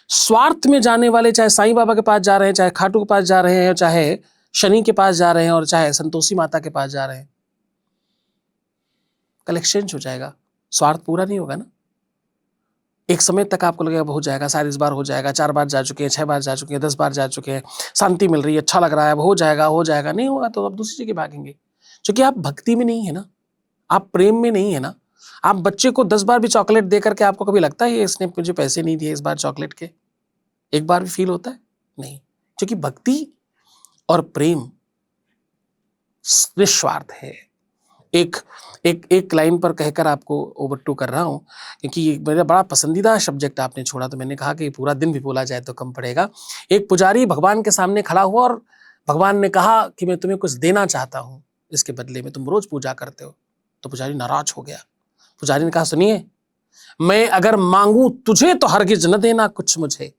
स्वार्थ में जाने वाले, चाहे साईं बाबा के पास जा रहे हैं, चाहे खाटू के पास जा रहे हैं, चाहे शनि के पास जा रहे हैं, और चाहे संतोषी माता के पास जा रहे हैं, कल एक्सचेंज हो जाएगा। स्वार्थ पूरा नहीं होगा ना। एक समय तक आपको लगेगा हो जाएगा, शायद इस बार हो जाएगा, 4 बार जा चुके हैं, 6 बार जा चुके हैं, 10 बार जा चुके हैं, शांति मिल रही है, अच्छा लग रहा है, हो जाएगा। नहीं होगा तो आप दूसरी जगह भागेंगे, क्योंकि आप भक्ति में नहीं है ना, आप प्रेम में नहीं है ना। आप बच्चे को 10 बार भी चॉकलेट दे करके आपको कभी लगता है इसने मुझे पैसे नहीं दिए इस बार चॉकलेट के? एक बार भी फील होता है? नहीं, क्योंकि भक्ति और प्रेम निस्वार्थ है। एक लाइन पर कहकर आपको ओवरटू कर रहा हूं, क्योंकि ये मेरा बड़ा पसंदीदा सब्जेक्ट आपने छोड़ा, तो मैंने कहा कि पूरा दिन भी बोला जाए तो कम पड़ेगा। एक पुजारी भगवान के सामने खड़ा हुआ और भगवान ने कहा कि मैं तुम्हें कुछ देना चाहता हूं, इसके बदले में तुम रोज पूजा करते हो। तो पुजारी नाराज हो गया। पुजारी ने कहा सुनिए, मैं अगर मांगू तुझे तो हरगिज न देना कुछ मुझे।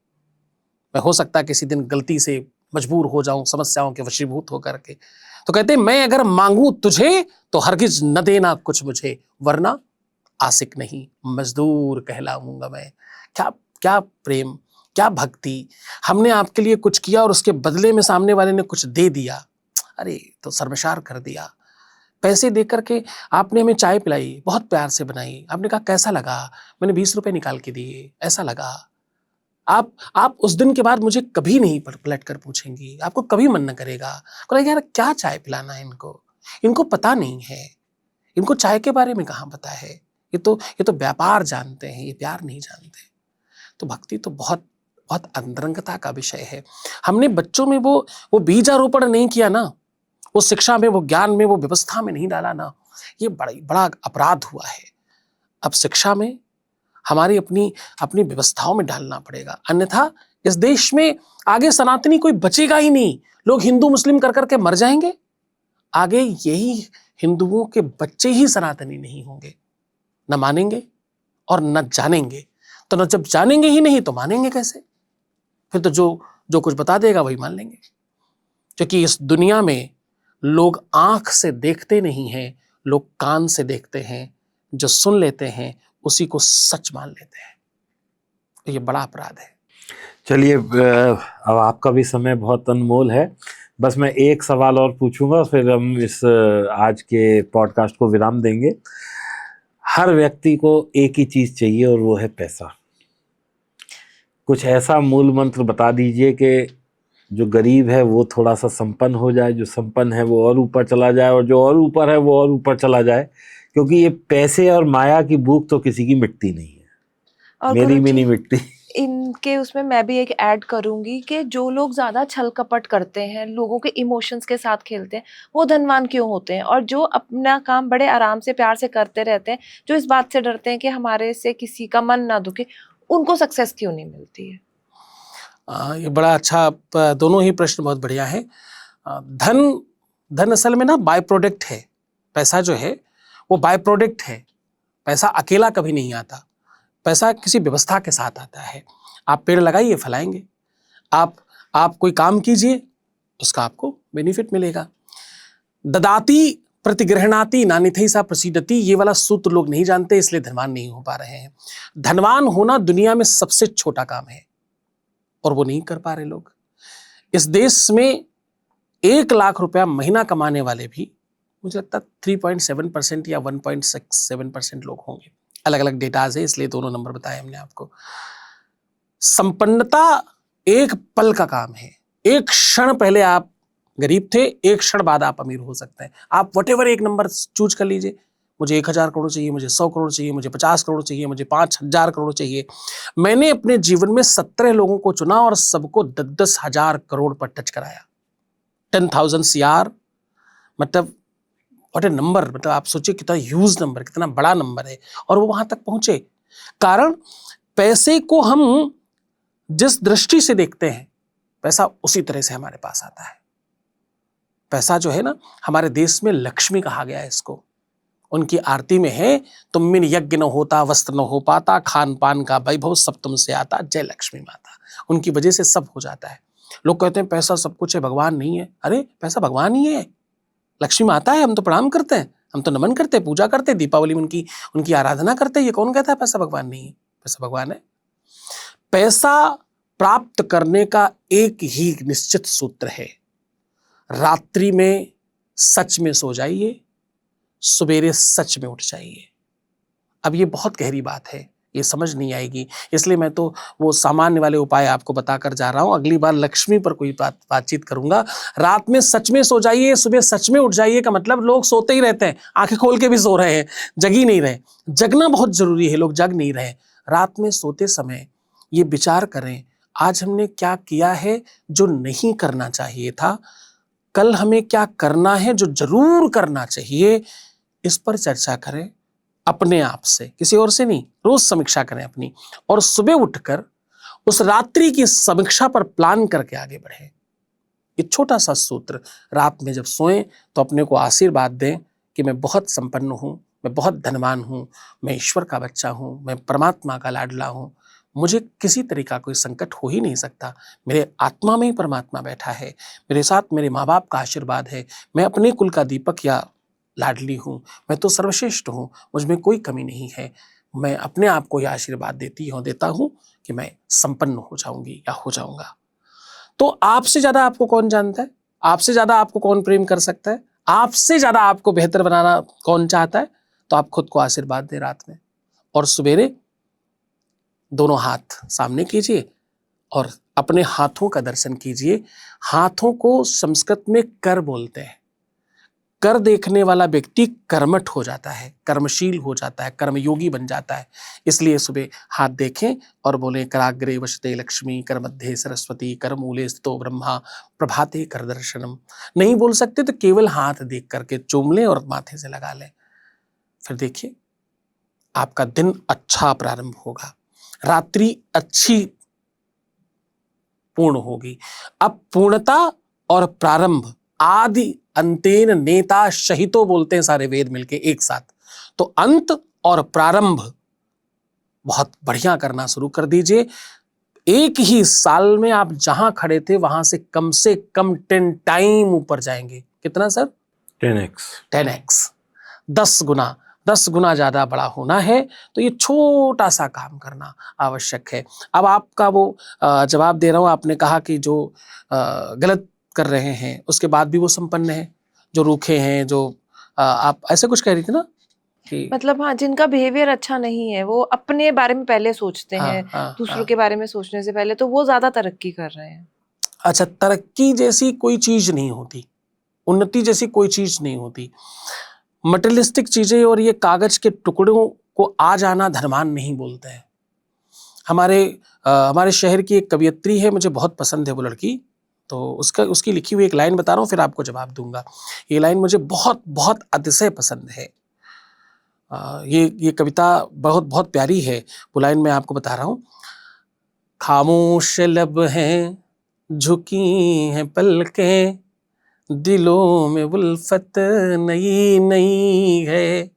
मैं हो सकता है किसी दिन गलती से मजबूर हो जाऊं समस्याओं के वशीभूत होकर के। तो कहते मैं अगर मांगू तुझे तो हरगिज न देना कुछ मुझे, वरना आशिक नहीं मजदूर कहलाऊंगा मैं। क्या क्या प्रेम, क्या भक्ति। हमने आपके लिए कुछ किया और उसके बदले में सामने वाले ने कुछ दे दिया, अरे तो शर्मसार कर दिया। पैसे देकर के आपने हमें चाय पिलाई, बहुत प्यार से बनाई, आपने कहा कैसा लगा, मैंने 20 रुपए निकाल के दिए, ऐसा लगा। आप उस दिन के बाद मुझे कभी नहीं पलट कर पूछेंगी, आपको कभी मन न करेगा। यार क्या चाय पिलाना है इनको पता नहीं है, इनको चाय के बारे में कहाँ पता है। ये तो व्यापार जानते हैं, ये प्यार नहीं जानते। तो भक्ति तो बहुत बहुत अंतरंगता का विषय है। हमने बच्चों में वो बीजारोपण नहीं किया ना, वो शिक्षा में, वो ज्ञान में, वो व्यवस्था में नहीं डाला ना, ये बड़ा अपराध हुआ है। अब शिक्षा में हमारी अपनी व्यवस्थाओं में डालना पड़ेगा, अन्यथा इस देश में आगे सनातनी कोई बचेगा ही नहीं। लोग हिंदू मुस्लिम कर करके मर जाएंगे, आगे यही हिंदुओं के बच्चे ही सनातनी नहीं होंगे, न मानेंगे और न जानेंगे। तो न जब जानेंगे ही नहीं तो मानेंगे कैसे? फिर तो जो कुछ बता देगा वही मान लेंगे। क्योंकि इस दुनिया में लोग आंख से देखते नहीं हैं, लोग कान से देखते हैं, जो सुन लेते हैं उसी को सच मान लेते हैं। तो ये बड़ा अपराध है। चलिए, अब आपका भी समय बहुत अनमोल है, बस मैं एक सवाल और पूछूंगा, फिर हम इस आज के पॉडकास्ट को विराम देंगे। हर व्यक्ति को एक ही चीज़ चाहिए और वो है पैसा। कुछ ऐसा मूल मंत्र बता दीजिए कि जो गरीब है वो थोड़ा सा संपन्न हो जाए, जो संपन्न है वो और ऊपर चला जाए, और जो और ऊपर है वो और ऊपर चला जाए। क्योंकि ये पैसे और माया की भूख तो किसी की मिटती नहीं है, और मेरी भी नहीं मिटती। इनके उसमें मैं भी एक ऐड करूंगी कि जो लोग ज्यादा छल कपट करते हैं, लोगों के इमोशंस के साथ खेलते हैं, वो धनवान क्यों होते हैं? और जो अपना काम बड़े आराम से प्यार से करते रहते हैं, जो इस बात से डरते हैं कि हमारे से किसी का मन ना दुखे, उनको सक्सेस क्यों नहीं मिलती है? ये बड़ा अच्छा, दोनों ही प्रश्न बहुत बढ़िया है। धन असल में ना बाय प्रोडक्ट है। पैसा जो है वो बाय प्रोडक्ट है। पैसा अकेला कभी नहीं आता, पैसा किसी व्यवस्था के साथ आता है। आप पेड़ लगाइए, फलाएंगे। आप कोई काम कीजिए, उसका आपको बेनिफिट मिलेगा। ददाती प्रतिगृहणाति नानिथै सा प्रसीदति, ये वाला सूत्र लोग नहीं जानते, इसलिए धनवान नहीं हो पा रहे हैं। धनवान होना दुनिया में सबसे छोटा काम है, और वो नहीं कर पा रहे लोग। इस देश में 1 लाख रुपया महीना कमाने वाले भी मुझे लगता है 3.7% या 1.67% लोग होंगे। अलग अलग डेटाज है, इसलिए दोनों नंबर बताए हमने आपको। संपन्नता एक पल का काम है। एक क्षण पहले आप गरीब थे, एक क्षण बाद आप अमीर हो सकते हैं। आप व्हाटएवर एक नंबर चूज कर लीजिए, मुझे 1000 करोड़ चाहिए, मुझे 100 करोड़ चाहिए, मुझे 50 करोड़ चाहिए, मुझे 5000 करोड़ चाहिए। मैंने अपने जीवन में 17 लोगों को चुना और सबको 10-10 हजार करोड़ पर टच कराया। 10,000 CR मतलब व्हाट ए नंबर, मतलब आप सोचिए कितना ह्यूज नंबर, कितना बड़ा नंबर है, और वो वहां तक पहुंचे। कारण पैसे को हम जिस दृष्टि से देखते हैं, पैसा उसी तरह से हमारे पास आता है। पैसा जो है ना, हमारे देश में लक्ष्मी कहा गया है इसको। उनकी आरती में है, तुम बिन यज्ञ न होता, वस्त्र न हो पाता, खान पान का वैभव सब तुमसे आता, जय लक्ष्मी माता। उनकी वजह से सब हो जाता है। लोग कहते हैं पैसा सब कुछ है, भगवान नहीं है। अरे पैसा भगवान ही है, लक्ष्मी माता है। हम तो प्रणाम करते हैं, हम तो नमन करते हैं, पूजा करते हैं, दीपावली में उनकी आराधना करते हैं। ये कौन कहता है पैसा भगवान नहीं है? पैसा भगवान है। पैसा प्राप्त करने का एक ही निश्चित सूत्र है, रात्रि में सच में सो जाइए, सवेरे सच में उठ जाइए। अब ये बहुत गहरी बात है, ये समझ नहीं आएगी, इसलिए मैं तो वो सामान्य वाले उपाय आपको बताकर जा रहा हूं। अगली बार लक्ष्मी पर कोई बातचीत करूंगा। रात में सच में सो जाइए, सुबह सच में उठ जाइए का मतलब लोग सोते ही रहते हैं, आंखें खोल के भी सो रहे हैं, जग ही नहीं रहे। जगना बहुत जरूरी है, लोग जग नहीं रहे। रात में सोते समय ये विचार करें, आज हमने क्या किया है जो नहीं करना चाहिए था, कल हमें क्या करना है जो जरूर करना चाहिए, इस पर चर्चा करें अपने आप से, किसी और से नहीं। रोज समीक्षा करें अपनी, और सुबह उठकर उस रात्रि की समीक्षा पर प्लान करके आगे बढ़ें। ये छोटा सा सूत्र, रात में जब सोएं तो अपने को आशीर्वाद दें कि मैं बहुत संपन्न हूं, मैं बहुत धनवान हूं, मैं ईश्वर का बच्चा हूं, मैं परमात्मा का लाडला हूं, मुझे किसी तरह का कोई संकट हो ही नहीं सकता। मेरे आत्मा में ही परमात्मा बैठा है, मेरे साथ मेरे माँ बाप का आशीर्वाद है, मैं अपने कुल का दीपक या लाडली हूँ, मैं तो सर्वश्रेष्ठ हूँ, मुझ में कोई कमी नहीं है। मैं अपने आप को यह आशीर्वाद देता हूँ कि मैं संपन्न हो जाऊंगी या हो जाऊंगा। तो आपसे ज्यादा आपको कौन जानता है? आपसे ज्यादा आपको कौन प्रेम कर सकता है? आपसे ज्यादा आपको बेहतर बनाना कौन चाहता है? तो आप खुद को आशीर्वाद दें रात में, और सवेरे दोनों हाथ सामने कीजिए और अपने हाथों का दर्शन कीजिए। हाथों को संस्कृत में कर बोलते हैं। कर देखने वाला व्यक्ति कर्मठ हो जाता है, कर्मशील हो जाता है, कर्मयोगी बन जाता है। इसलिए सुबह हाथ देखें और बोले, कराग्रे वशते लक्ष्मी, कर मध्य सरस्वती, कर मूले स्थितो ब्रह्मा, प्रभाते कर दर्शनम। नहीं बोल सकते तो केवल हाथ देख करके चूम लें और माथे से लगा लें। फिर देखिए आपका दिन अच्छा प्रारंभ होगा, रात्रि अच्छी पूर्ण होगी। अब पूर्णता और प्रारंभ, आदि अंतेन नेता शहितो बोलते हैं सारे वेद मिलके एक साथ। तो अंत और प्रारंभ बहुत बढ़िया करना शुरू कर दीजिए। एक ही साल में आप जहां खड़े थे वहां से कम 10 टाइम ऊपर जाएंगे। कितना सर? 10x, 10 गुना ज्यादा बड़ा होना है। तो ये छोटा सा काम करना आवश्यक है। अब आपका वो जवाब दे रहा हूं, आपने कहा कि जो गलत कर रहे हैं उसके बाद भी वो संपन्न है, जो रूखे हैं, जो आप ऐसे कुछ कह रही थी ना कि मतलब हाँ, जिनका बिहेवियर अच्छा नहीं है, वो अपने बारे में पहले सोचते हैं, दूसरों के बारे में सोचने से पहले, तो वो ज्यादा तरक्की कर रहे हैं। अच्छा, तरक्की जैसी कोई चीज नहीं होती, उन्नति जैसी कोई चीज नहीं होती। मटेरियलिस्टिक चीजें और ये कागज के टुकड़ों को आ जाना धनवान नहीं बोलते हैं। हमारे शहर की एक कवियत्री है, मुझे बहुत पसंद है वो लड़की, तो उसकी लिखी हुई एक लाइन बता रहा हूँ, फिर आपको जवाब दूंगा। ये लाइन मुझे बहुत बहुत अतिशय पसंद है। ये कविता बहुत बहुत प्यारी है। वो लाइन मैं आपको बता रहा हूँ। खामोश लब हैं, झुकी हैं पलकें, दिलों में उल्फत नई नई है।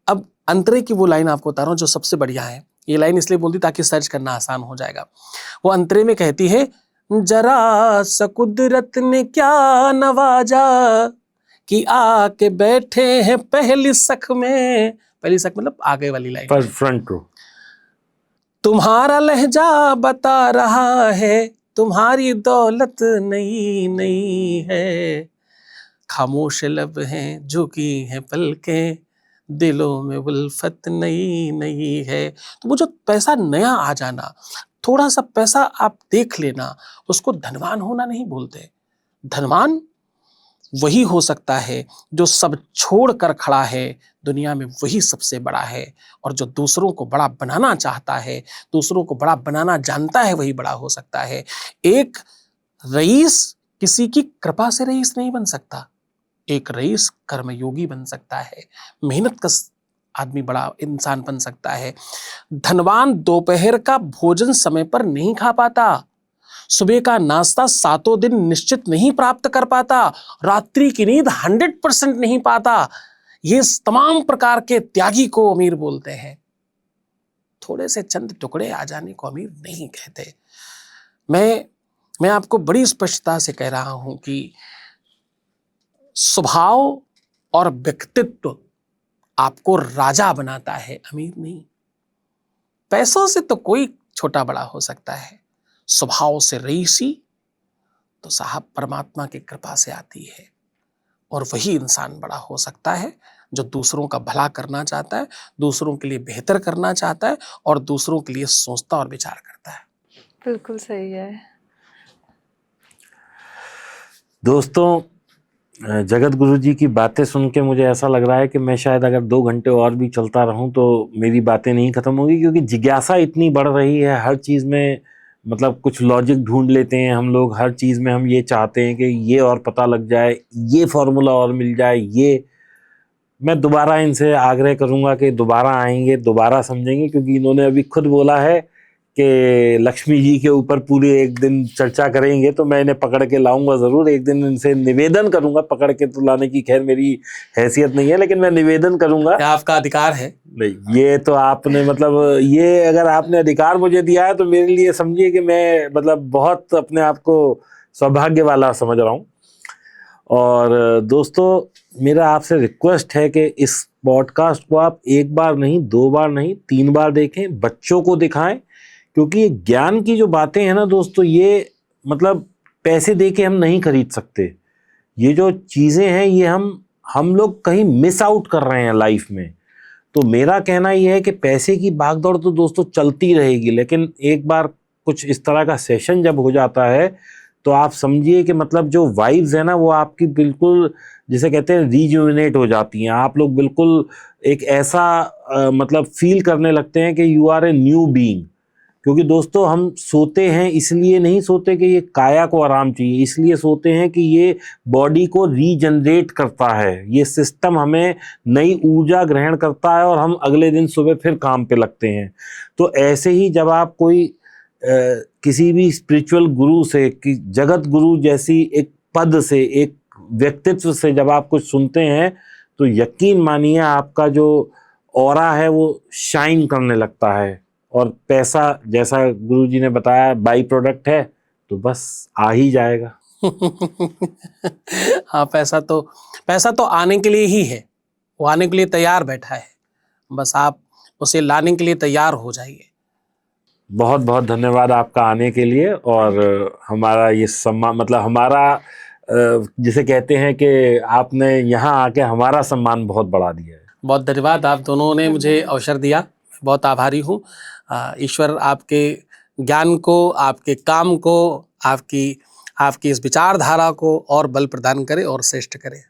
अब अंतरे की वो लाइन आपको बता रहा हूँ जो सबसे बढ़िया है। ये लाइन इसलिए बोलती ताकि सर्च करना आसान हो जाएगा। वो अंतरे में कहती है, जरा सा कुदरत ने क्या नवाजा कि आके बैठे हैं पहली सख में। पहली सख मतलब आगे वाली लाइन, फ्रंट रो। तुम्हारा लहजा बता रहा है तुम्हारी दौलत नई नई है, खामोश लब हैं झुकी हैं पलकें, दिलों में उल्फत नई नई है। तो वो जो पैसा नया आ जाना, थोड़ा सा पैसा आप देख लेना, उसको धनवान होना नहीं बोलते। धनवान वही हो सकता है जो सब छोड़ कर खड़ा है दुनिया में, वही सबसे बड़ा है। और जो दूसरों को बड़ा बनाना चाहता है, दूसरों को बड़ा बनाना जानता है, वही बड़ा हो सकता है। एक रईस किसी की कृपा से रईस नहीं बन सकता, एक रईस कर्मयोगी बन सकता है, मेहनत का आदमी बड़ा इंसान बन सकता है। धनवान दोपहर का भोजन समय पर नहीं खा पाता, सुबह का नाश्ता 7 दिन निश्चित नहीं प्राप्त कर पाता, रात्रि की नींद 100% नहीं पाता। ये तमाम प्रकार के त्यागी को अमीर बोलते हैं। थोड़े से चंद टुकड़े आ जाने को अमीर नहीं कहते। मैं आपको बड़ी स्पष्टता से कह रहा हूं कि स्वभाव और व्यक्तित्व आपको राजा बनाता है, अमीर नहीं। पैसों से तो कोई छोटा बड़ा हो सकता है, स्वभाव से रईसी तो साहब परमात्मा की कृपा से आती है। और वही इंसान बड़ा हो सकता है जो दूसरों का भला करना चाहता है, दूसरों के लिए बेहतर करना चाहता है और दूसरों के लिए सोचता और विचार करता है। बिल्कुल सही है। दोस्तों, जगत गुरु जी की बातें सुन के मुझे ऐसा लग रहा है कि मैं शायद अगर 2 घंटे और भी चलता रहूं तो मेरी बातें नहीं खत्म होगी, क्योंकि जिज्ञासा इतनी बढ़ रही है हर चीज़ में। मतलब कुछ लॉजिक ढूंढ लेते हैं हम लोग, हर चीज़ में हम ये चाहते हैं कि ये और पता लग जाए, ये फॉर्मूला और मिल जाए। ये मैं दोबारा इनसे आग्रह करूंगा कि दोबारा आएंगे, दोबारा समझेंगे, क्योंकि इन्होंने अभी खुद बोला है कि लक्ष्मी जी के ऊपर पूरे एक दिन चर्चा करेंगे, तो मैं इन्हें पकड़ के लाऊंगा ज़रूर। एक दिन इनसे निवेदन करूंगा, पकड़ के तो लाने की खैर मेरी हैसियत नहीं है, लेकिन मैं निवेदन करूंगा। आपका अधिकार है। नहीं, ये तो आपने मतलब ये अगर आपने अधिकार मुझे दिया है तो मेरे लिए समझिए कि मैं मतलब बहुत अपने आप को सौभाग्य वाला समझ रहा हूँ। और दोस्तों, मेरा आपसे रिक्वेस्ट है कि इस पॉडकास्ट को आप 1 बार नहीं, 2 बार नहीं, 3 बार देखें, बच्चों को दिखाएं, क्योंकि ये ज्ञान की जो बातें हैं ना दोस्तों, ये मतलब पैसे दे के हम नहीं खरीद सकते। ये जो चीज़ें हैं ये हम लोग कहीं मिस आउट कर रहे हैं लाइफ में। तो मेरा कहना ये है कि पैसे की भागदौड़ तो दोस्तों चलती रहेगी, लेकिन एक बार कुछ इस तरह का सेशन जब हो जाता है तो आप समझिए कि मतलब जो वाइब्स है ना वो आपकी बिल्कुल जिसे कहते हैं रिजुविनेट हो जाती हैं। आप लोग बिल्कुल एक ऐसा मतलब फील करने लगते हैं कि you are a new being. क्योंकि दोस्तों हम सोते हैं इसलिए नहीं सोते कि ये काया को आराम चाहिए, इसलिए सोते हैं कि ये बॉडी को रीजनरेट करता है, ये सिस्टम हमें नई ऊर्जा ग्रहण करता है और हम अगले दिन सुबह फिर काम पे लगते हैं। तो ऐसे ही जब आप कोई किसी भी स्पिरिचुअल गुरु से, कि जगत गुरु जैसी एक पद से, एक व्यक्तित्व से जब आप कुछ सुनते हैं तो यकीन मानिए आपका जो ऑरा है वो शाइन करने लगता है। और पैसा, जैसा गुरुजी ने बताया, बाई प्रोडक्ट है, तो बस आ ही जाएगा। हाँ, पैसा तो आने के लिए ही है, वो आने के लिए तैयार बैठा है, बस आप उसे लाने के लिए तैयार हो जाइए। बहुत बहुत धन्यवाद आपका आने के लिए। और हमारा ये सम्मान, मतलब हमारा जिसे कहते हैं कि आपने यहाँ आके हमारा सम्मान बहुत बढ़ा दिया है। बहुत धन्यवाद, आप दोनों ने मुझे अवसर दिया, बहुत आभारी हूँ। ईश्वर आपके ज्ञान को, आपके काम को, आपकी इस विचारधारा को और बल प्रदान करे और श्रेष्ठ करे।